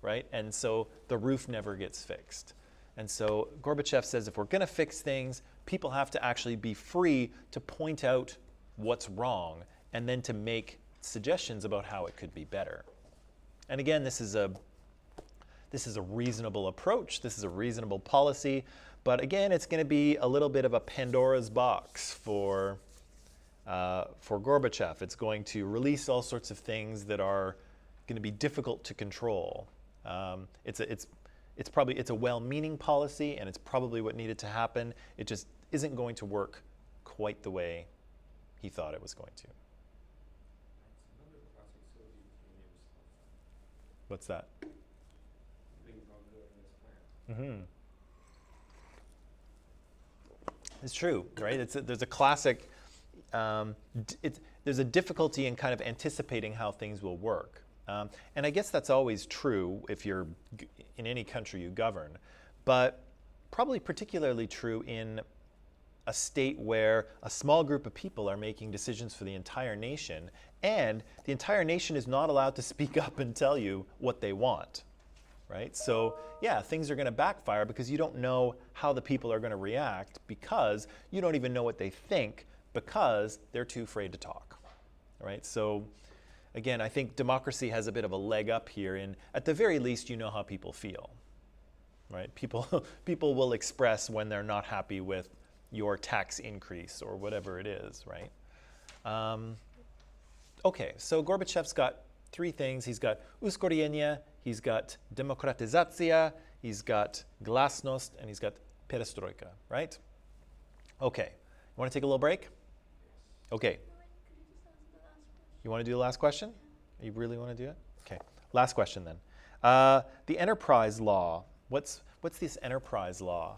Speaker 1: right? And so the roof never gets fixed. And so Gorbachev says if we're going to fix things, people have to actually be free to point out what's wrong and then to make suggestions about how it could be better. And again, this is a reasonable approach. This is a reasonable policy. But again, it's going to be a little bit of a Pandora's box for Gorbachev. It's going to release all sorts of things that are going to be difficult to control. It's a well-meaning policy, and it's probably what needed to happen. It just isn't going to work quite the way he thought it was going to.
Speaker 2: That's another classic Soviet Union stuff.
Speaker 1: What's that?
Speaker 2: Things aren't going as planned.
Speaker 1: It's true, right? There's a classic. There's a difficulty in kind of anticipating how things will work. And I guess that's always true if you're in any country you govern, but probably particularly true in a state where a small group of people are making decisions for the entire nation, and the entire nation is not allowed to speak up and tell you what they want, right? So yeah, things are going to backfire because you don't know how the people are going to react, because you don't even know what they think, because they're too afraid to talk, right? So again, I think democracy has a bit of a leg up here in, at the very least, you know how people feel, right? People will express when they're not happy with your tax increase or whatever it is, right? Okay, so Gorbachev's got three things. He's got uskorienie, he's got demokratizacja, he's got glasnost, and he's got perestroika, right? Okay, you want to take a little break? Okay. You want to do the last question? You really want to do it? Okay, last question then. The enterprise law. What's this enterprise law?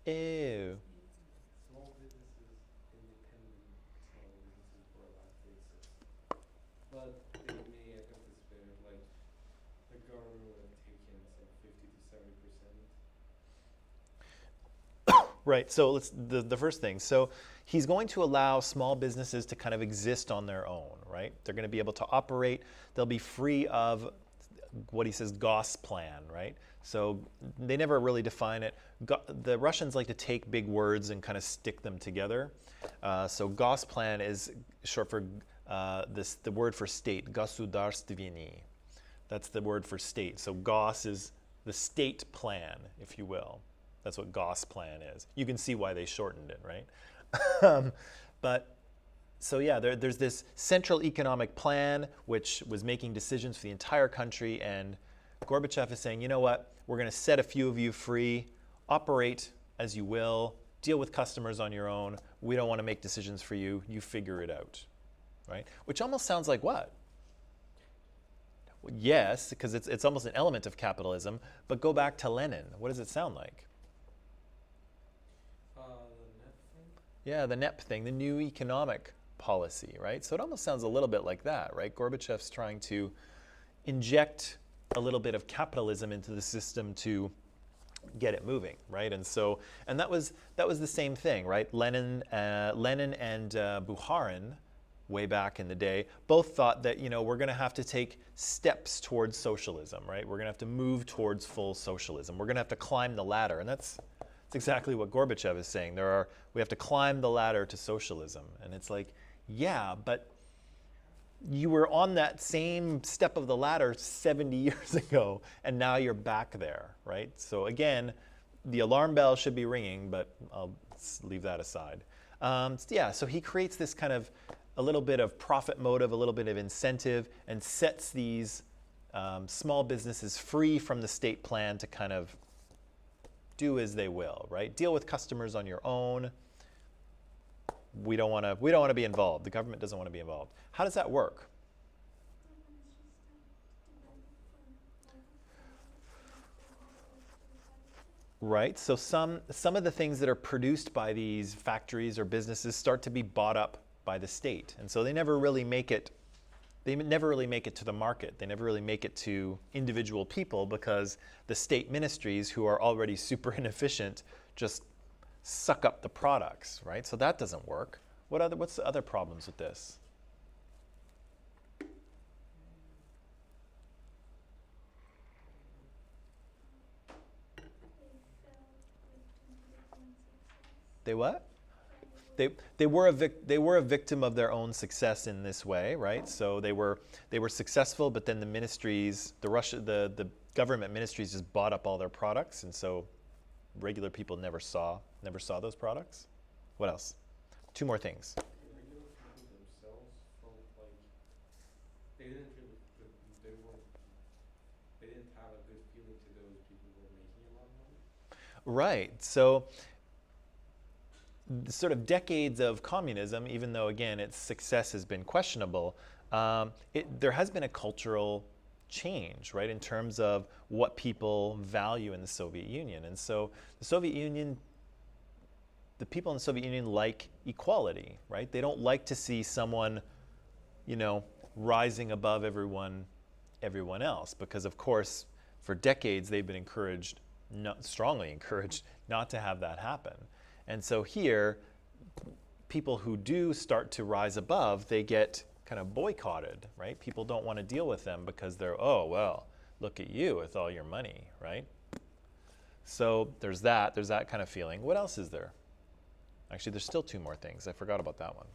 Speaker 1: Ew.
Speaker 2: Small businesses, independent small businesses for a last basis. But they may have anticipated, like, the government would have taken some 50 to 70%.
Speaker 1: Right, so the first thing. So he's going to allow small businesses to kind of exist on their own, right? They're going to be able to operate. They'll be free of what he says, Gosplan, right? So they never really define it. The Russians like to take big words and kind of stick them together. So Gosplan is short for the word for state, Государственный. That's the word for state. So Gos is the state plan, if you will. That's what Gosplan is. You can see why they shortened it, right? But so yeah, there's this central economic plan which was making decisions for the entire country, and Gorbachev is saying, you know what, we're going to set a few of you free, operate as you will, deal with customers on your own. We don't want to make decisions for you. You figure it out, right? Which almost sounds like what? Well, yes, because it's almost an element of capitalism, but go back to Lenin. What does it sound like?
Speaker 2: The net thing?
Speaker 1: Yeah, the NEP thing, the new economic policy, right? So it almost sounds a little bit like that, right? Gorbachev's trying to inject a little bit of capitalism into the system to get it moving, right? And so, and that was the same thing, right? Lenin and Bukharin, way back in the day, both thought that, you know, we're going to have to take steps towards socialism, right? We're going to have to move towards full socialism. We're going to have to climb the ladder, and that's exactly what Gorbachev is saying. We have to climb the ladder to socialism, and it's like, yeah, but you were on that same step of the ladder 70 years ago, and now you're back there, right? So again, the alarm bell should be ringing, but I'll leave that aside. Yeah, so he creates this kind of a little bit of profit motive, a little bit of incentive, and sets these small businesses free from the state plan to kind of do as they will, right? Deal with customers on your own. We don't want to be involved. The government doesn't want to be involved. How does that work? Right. So some of the things that are produced by these factories or businesses start to be bought up by the state, and so they never really make it. They never really make it to the market. They never really make it to individual people because the state ministries, who are already super inefficient, just suck up the products, right? So that doesn't work. What's the other problems with this? They what? They were a victim of their own success in this way, right? So they were successful, but then the ministries, the government ministries, just bought up all their products, and so regular people never saw those products. What else? Two more things.
Speaker 2: The regular people themselves felt like they didn't have a good feeling to those people who were making a lot of money.
Speaker 1: Right. So sort of decades of communism, even though again its success has been questionable, there has been a cultural change, right, in terms of what people value in the Soviet Union. And so the Soviet Union, the people in the Soviet Union like equality, right? They don't like to see someone rising above everyone else, because of course for decades they've been strongly encouraged not to have that happen. And so here, people who do start to rise above, they get kind of boycotted, right? People don't want to deal with them because they're, oh, well, look at you with all your money, right? So there's that kind of feeling. What else is there? Actually, there's still two more things. I forgot about that one.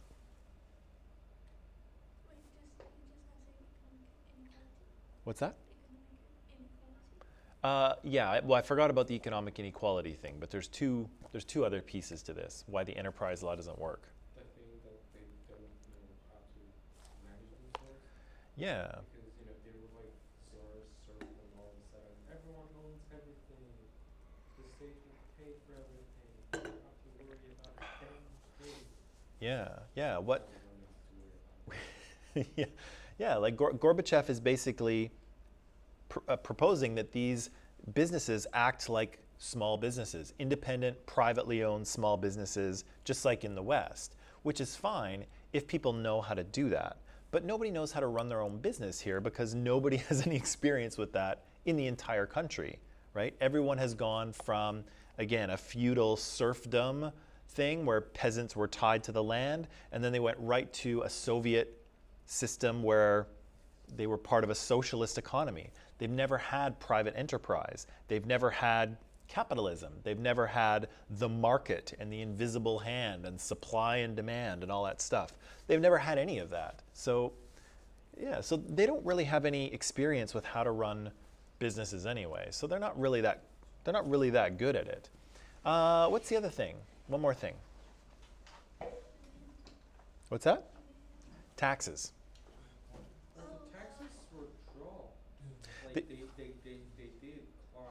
Speaker 3: Wait, you just answered economic inequality.
Speaker 1: What's that?
Speaker 3: Economic inequality.
Speaker 1: Yeah, well, I forgot about the economic inequality thing, but there's two other pieces to this, why the enterprise law doesn't work.
Speaker 2: The thing that they don't know how to manage themselves.
Speaker 1: Yeah.
Speaker 2: Because, they were like czars, serfs, and all of a sudden, everyone owns everything. The state will pay for everything. You don't have to worry about a damn thing.
Speaker 1: Yeah. What?
Speaker 2: No one needs to worry about it.
Speaker 1: Yeah. Like Gorbachev is basically proposing that these businesses act like small businesses, independent, privately owned small businesses, just like in the West, which is fine if people know how to do that. But nobody knows how to run their own business here because nobody has any experience with that in the entire country, right? Everyone has gone from, again, a feudal serfdom thing where peasants were tied to the land, and then they went right to a Soviet system where they were part of a socialist economy. They've never had private enterprise. They've never had capitalism. They've never had the market and the invisible hand and supply and demand and all that stuff. They've never had any of that. So, yeah, so they don't really have any experience with how to run businesses anyway. So they're not really that good at it. What's the other thing? One more thing. What's that? Taxes.
Speaker 2: The taxes were dropped. Like
Speaker 1: The-
Speaker 2: they did climb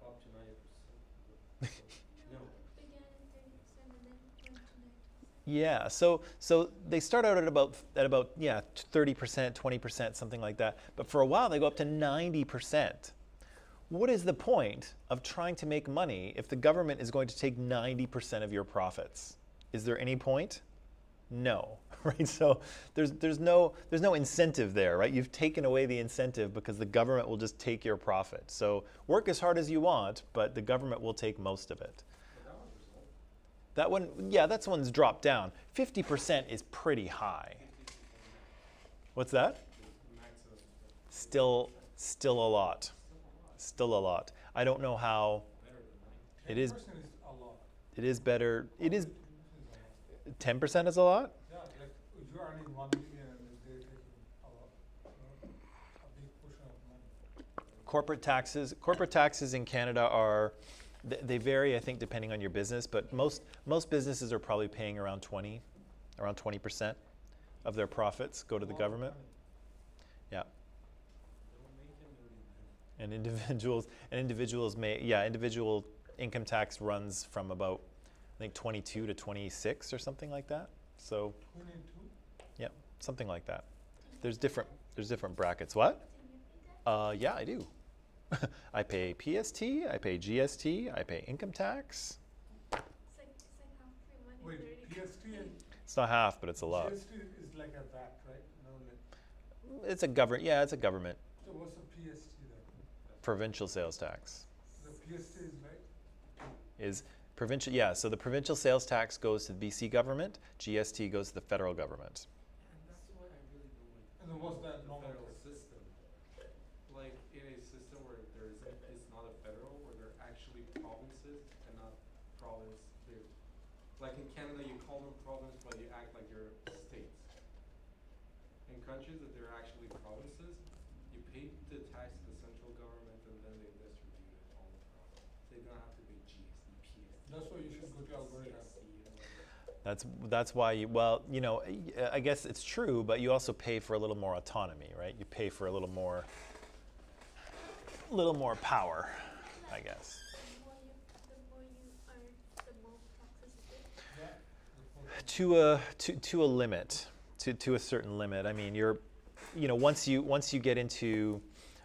Speaker 2: up to 90%. No.
Speaker 3: Began at 30% and then went to 90%.
Speaker 1: Yeah, so they start out at about 30%, 20%, something like that. But for a while they go up to 90%. What is the point of trying to make money if the government is going to take 90% of your profits? Is there any point? No, right? So there's no incentive there, right? You've taken away the incentive because the government will just take your profit. So work as hard as you want, but the government will take most of it.
Speaker 2: But that was resolved.
Speaker 1: That one, yeah, that one's dropped down. 50% is pretty high. What's that?
Speaker 2: The maximum.
Speaker 1: Still a lot. Still a lot. I don't know how
Speaker 2: Better than 90.
Speaker 1: it is.
Speaker 4: 10% is a lot.
Speaker 1: It is better. It is
Speaker 4: 10%
Speaker 1: 10% is a lot.
Speaker 4: Yeah, like you're earning 1 million and they're taking a lot, a big portion of money.
Speaker 1: Corporate taxes in Canada are, they vary, I think, depending on your business, but most businesses are probably paying around 20% of their profits go to the
Speaker 4: A lot of
Speaker 1: government.
Speaker 4: money.
Speaker 1: Yeah.
Speaker 2: Don't make them really bad.
Speaker 1: And individuals individual income tax runs from about, I think, 22 to 26 or something like that. So,
Speaker 4: 22?
Speaker 1: yeah, something like that. There's different brackets. What? Yeah, I do. I pay PST, I pay GST, I pay income tax.
Speaker 3: It's like half of your money.
Speaker 4: Wait,
Speaker 3: already.
Speaker 4: PST and
Speaker 1: It's not half, but it's a lot.
Speaker 4: GST is like a VAT, right? No, like,
Speaker 1: It's a government
Speaker 4: so what's the PST then?
Speaker 1: provincial sales tax.
Speaker 4: The PST is like,
Speaker 1: Is provincial, yeah, so the provincial sales tax goes to the BC government, GST goes to the federal government.
Speaker 2: And that's why I really don't like
Speaker 4: and then what's that
Speaker 2: the
Speaker 4: normal
Speaker 2: federal
Speaker 4: tax?
Speaker 2: system. Like in a system where it's not a federal, where they're actually provinces and not province. Like in Canada, you call them province, but you act like you're states. In countries that they're actually provinces, you pay the tax to the central government and then they distribute it all across. They don't have to pay GST, PST.
Speaker 4: That's why you should go to Alberta.
Speaker 2: CST and all that.
Speaker 1: That's why I guess it's true, but you also pay for a little more autonomy, right? You pay for a little more power, I guess.
Speaker 3: The more you earn, the more taxes you pay.
Speaker 4: Yeah.
Speaker 1: To a limit, to a certain limit. I mean, once you get into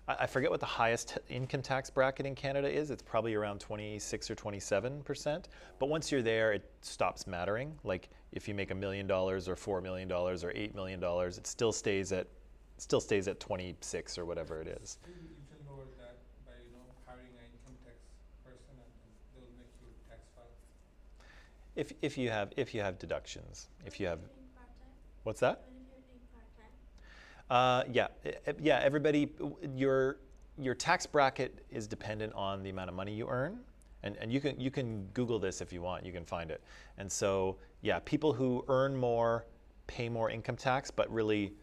Speaker 1: I forget what the highest income tax bracket in Canada is. It's probably around 26 or 27%. But once you're there, it stops mattering. Like if you make $1 million or $4 million or $8 million, it still stays at 26 or whatever it is.
Speaker 4: Still, you can lower that by, hiring an income tax person, and then they'll make you tax file.
Speaker 1: If you have deductions, if you have,
Speaker 3: What if you're doing part-time?
Speaker 1: what's that?
Speaker 3: What if you're doing part-time?
Speaker 1: Yeah. Everybody, your tax bracket is dependent on the amount of money you earn, and you can Google this if you want. You can find it. And so, yeah, people who earn more pay more income tax, but really,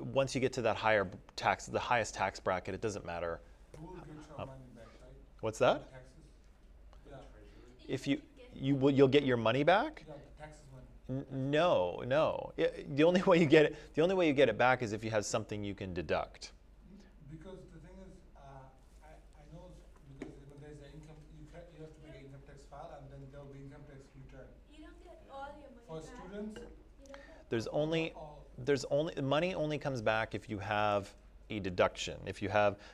Speaker 1: once you get to that higher tax, the highest tax bracket, it doesn't matter.
Speaker 4: You will get your money back, right?
Speaker 1: What's that?
Speaker 4: Taxes? Yeah,
Speaker 1: If you'll get your money back?
Speaker 4: yeah, the taxes money.
Speaker 1: No. The only way you get it back is if you have something you can deduct.
Speaker 4: Because the thing is, I know because there's an income, you have to make an income tax file, and then there'll be income tax return.
Speaker 3: You don't get all your money
Speaker 4: For
Speaker 3: back.
Speaker 4: students,
Speaker 3: You don't get
Speaker 1: There's only money only comes back if you have a deduction.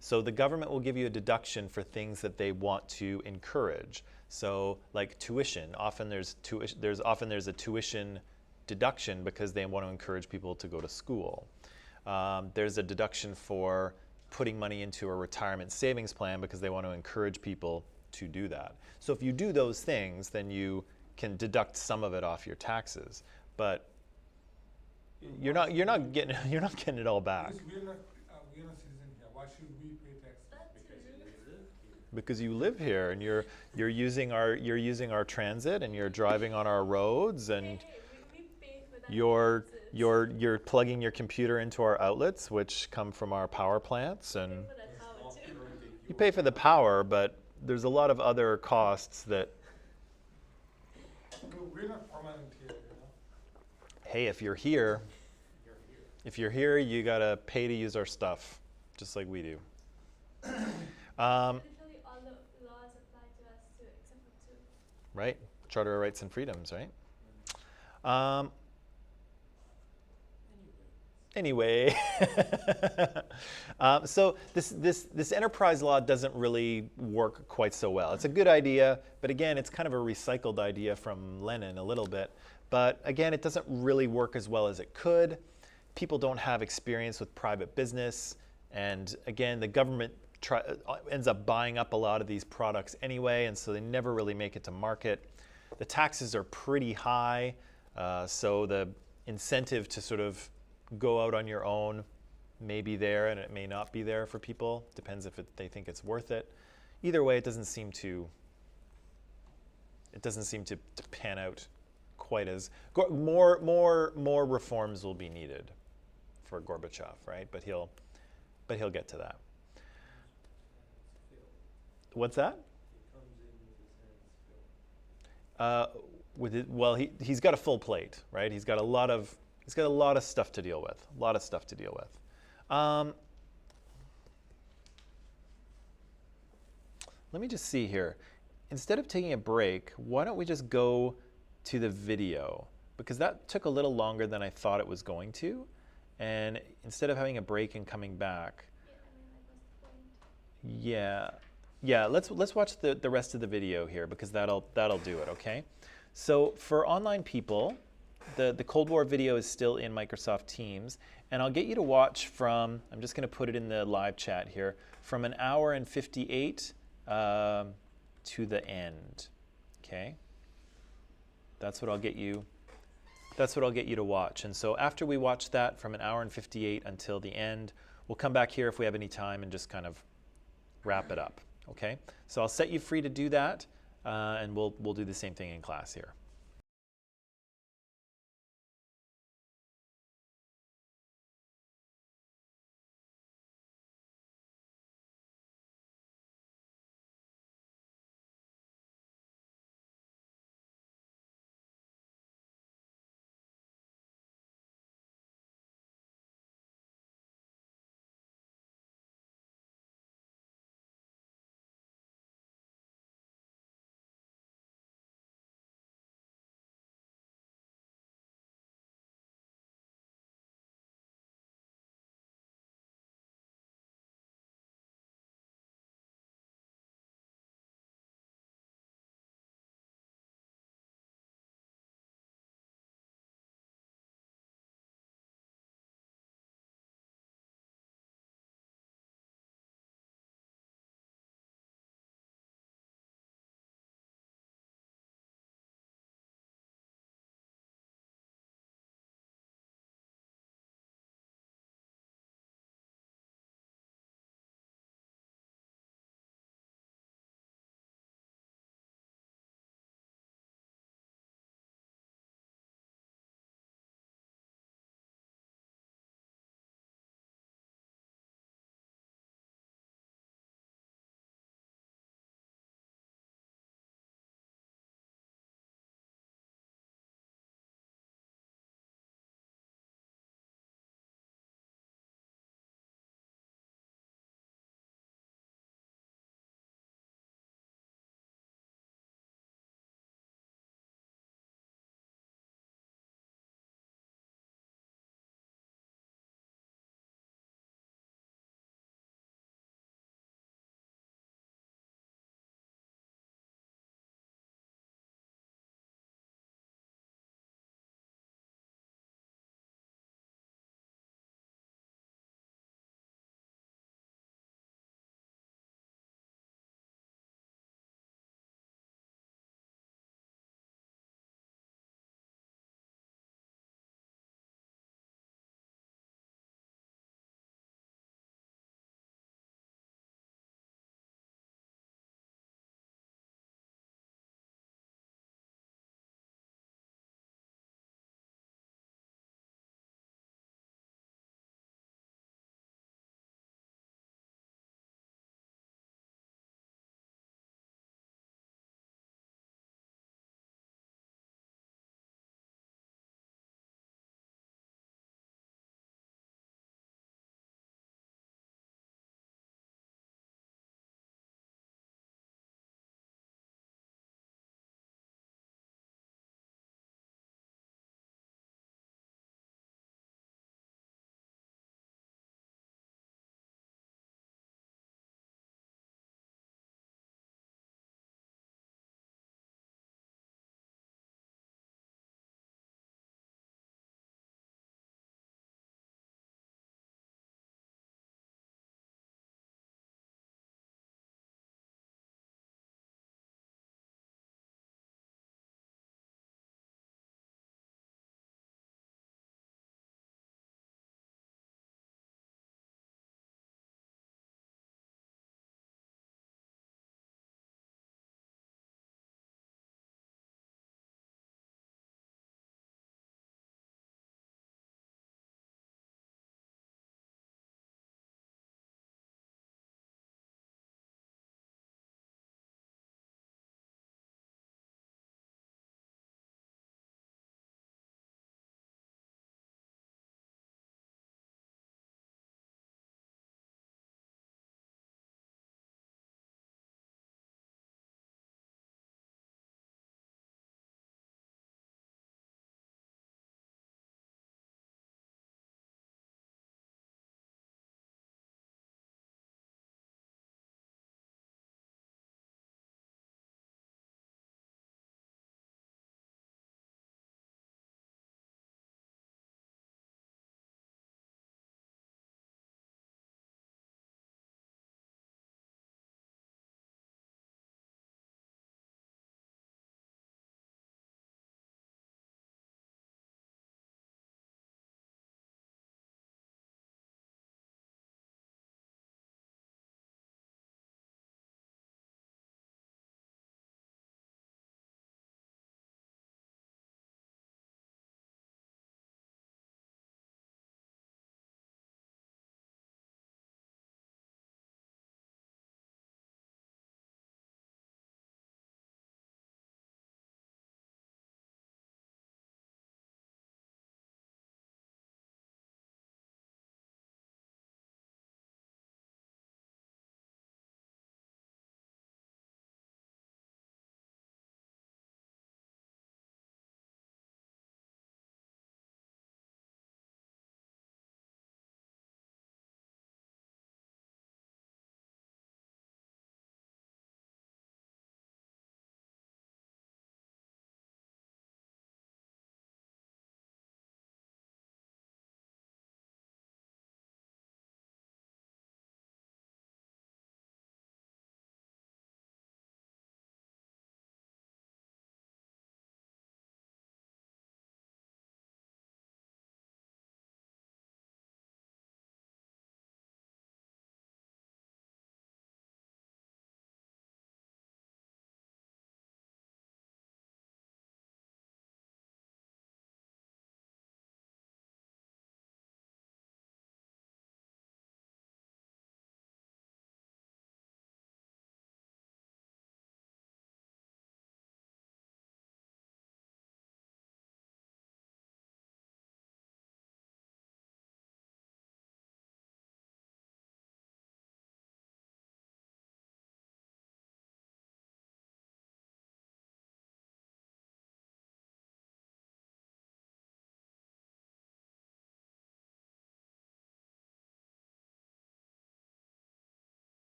Speaker 1: So the government will give you a deduction for things that they want to encourage. So like tuition, often there's a tuition deduction because they want to encourage people to go to school. There's a deduction for putting money into a retirement savings plan because they want to encourage people to do that. So if you do those things, then you can deduct some of it off your taxes, but you're not getting it all back
Speaker 4: because we're not citizen here, why should we pay taxes?
Speaker 3: That's
Speaker 1: because you live here and you're using our transit and you're driving on our roads and
Speaker 3: Hey, we pay for that.
Speaker 1: you're
Speaker 3: taxes.
Speaker 1: you're plugging your computer into our outlets, which come from our power plants, and
Speaker 3: Pay for that power too.
Speaker 1: you pay for the power, but there's a lot of other costs that,
Speaker 4: No, we're not permanent here,
Speaker 1: hey, if you're here, you gotta pay to use our stuff, just like we do.
Speaker 3: Literally all the laws apply to us too, except for two.
Speaker 1: Right? Charter of Rights and Freedoms, right? Anyway, so this enterprise law doesn't really work quite so well. It's a good idea, but again, it's kind of a recycled idea from Lenin a little bit. But again, it doesn't really work as well as it could. People don't have experience with private business, and again, the government ends up buying up a lot of these products anyway, and so they never really make it to market. The taxes are pretty high, so the incentive to sort of go out on your own may be there, and it may not be there for people. Depends if they think it's worth it. Either way, it doesn't seem to pan out quite as more reforms will be needed for Gorbachev, right? But he'll get to that. What's that? He's got a full plate, right? He's got a lot of stuff to deal with. Let me just see here. Instead of taking a break, why don't we just go to the video? Because that took a little longer than I thought it was going to. And instead of having a break and coming back, yeah, let's watch the rest of the video here, because that'll do it, okay? So for online people, the Cold War video is still in Microsoft Teams, and I'll get you to watch from, I'm just going to put it in the live chat here, from 1 hour and 58 to the end, okay? That's what I'll get you to watch. And so after we watch that from 1 hour and 58 until the end, we'll come back here if we have any time and just kind of wrap it up, okay? So I'll set you free to do that, and we'll do the same thing in class here.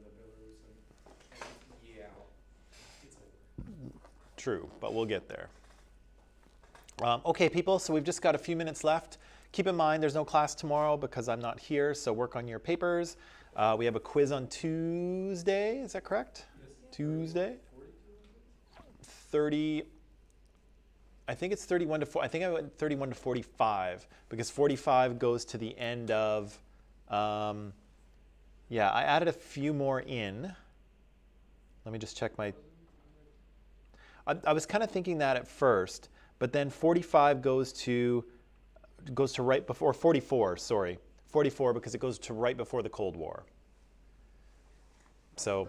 Speaker 2: the Belarus and yeah, it's over.
Speaker 1: True, but we'll get there. Okay, people, so we've just got a few minutes left. Keep in mind there's no class tomorrow because I'm not here, so work on your papers. We have a quiz on Tuesday, is that correct?
Speaker 2: Yes.
Speaker 1: Tuesday?
Speaker 2: 42?
Speaker 1: 30, I think it's 31 to 4, I think I went 31 to 45 because 45 goes to the end of, yeah, I added a few more in. Let me just check my, I was kind of thinking that at first, but then 45 goes to right before, 44, sorry. 44 because it goes to right before the Cold War. So,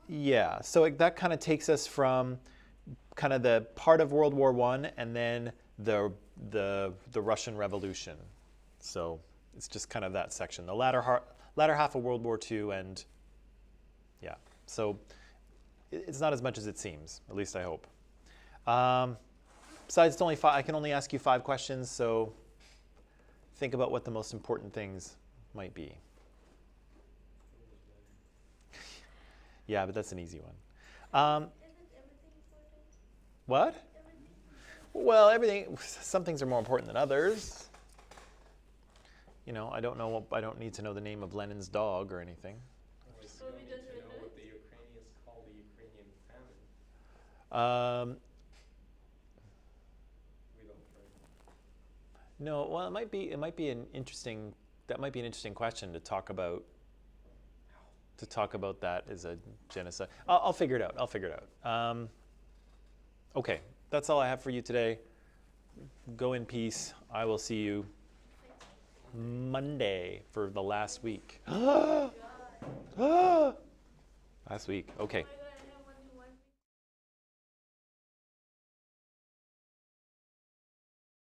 Speaker 1: yeah, so that kind of takes us from kind of the part of World War I and then the Russian Revolution. So it's just kind of that section, the latter half of World War II, and yeah, so it's not as much as it seems, at least I hope. Besides, it's only 5, I can only ask you 5 questions, so think about what the most important things might be. Yeah, but that's an easy one.
Speaker 3: Isn't everything important?
Speaker 1: What?
Speaker 3: Everything?
Speaker 1: Well, everything. Some things are more important than others. You know, I don't need to know the name of Lenin's dog or anything.
Speaker 2: Anyways,
Speaker 3: So
Speaker 2: you
Speaker 3: we
Speaker 2: don't need
Speaker 3: just
Speaker 2: to
Speaker 3: read
Speaker 2: know
Speaker 3: it?
Speaker 2: what the Ukrainians call the Ukrainian famine. We don't, right?
Speaker 1: No, well, it might be an interesting. That might be an interesting question to talk about. To talk about that as a genocide. I'll figure it out. I'll figure it out. Okay, that's all I have for you today. Go in peace. I will see you Monday for the last week. Last week. Okay.
Speaker 3: Oh my God.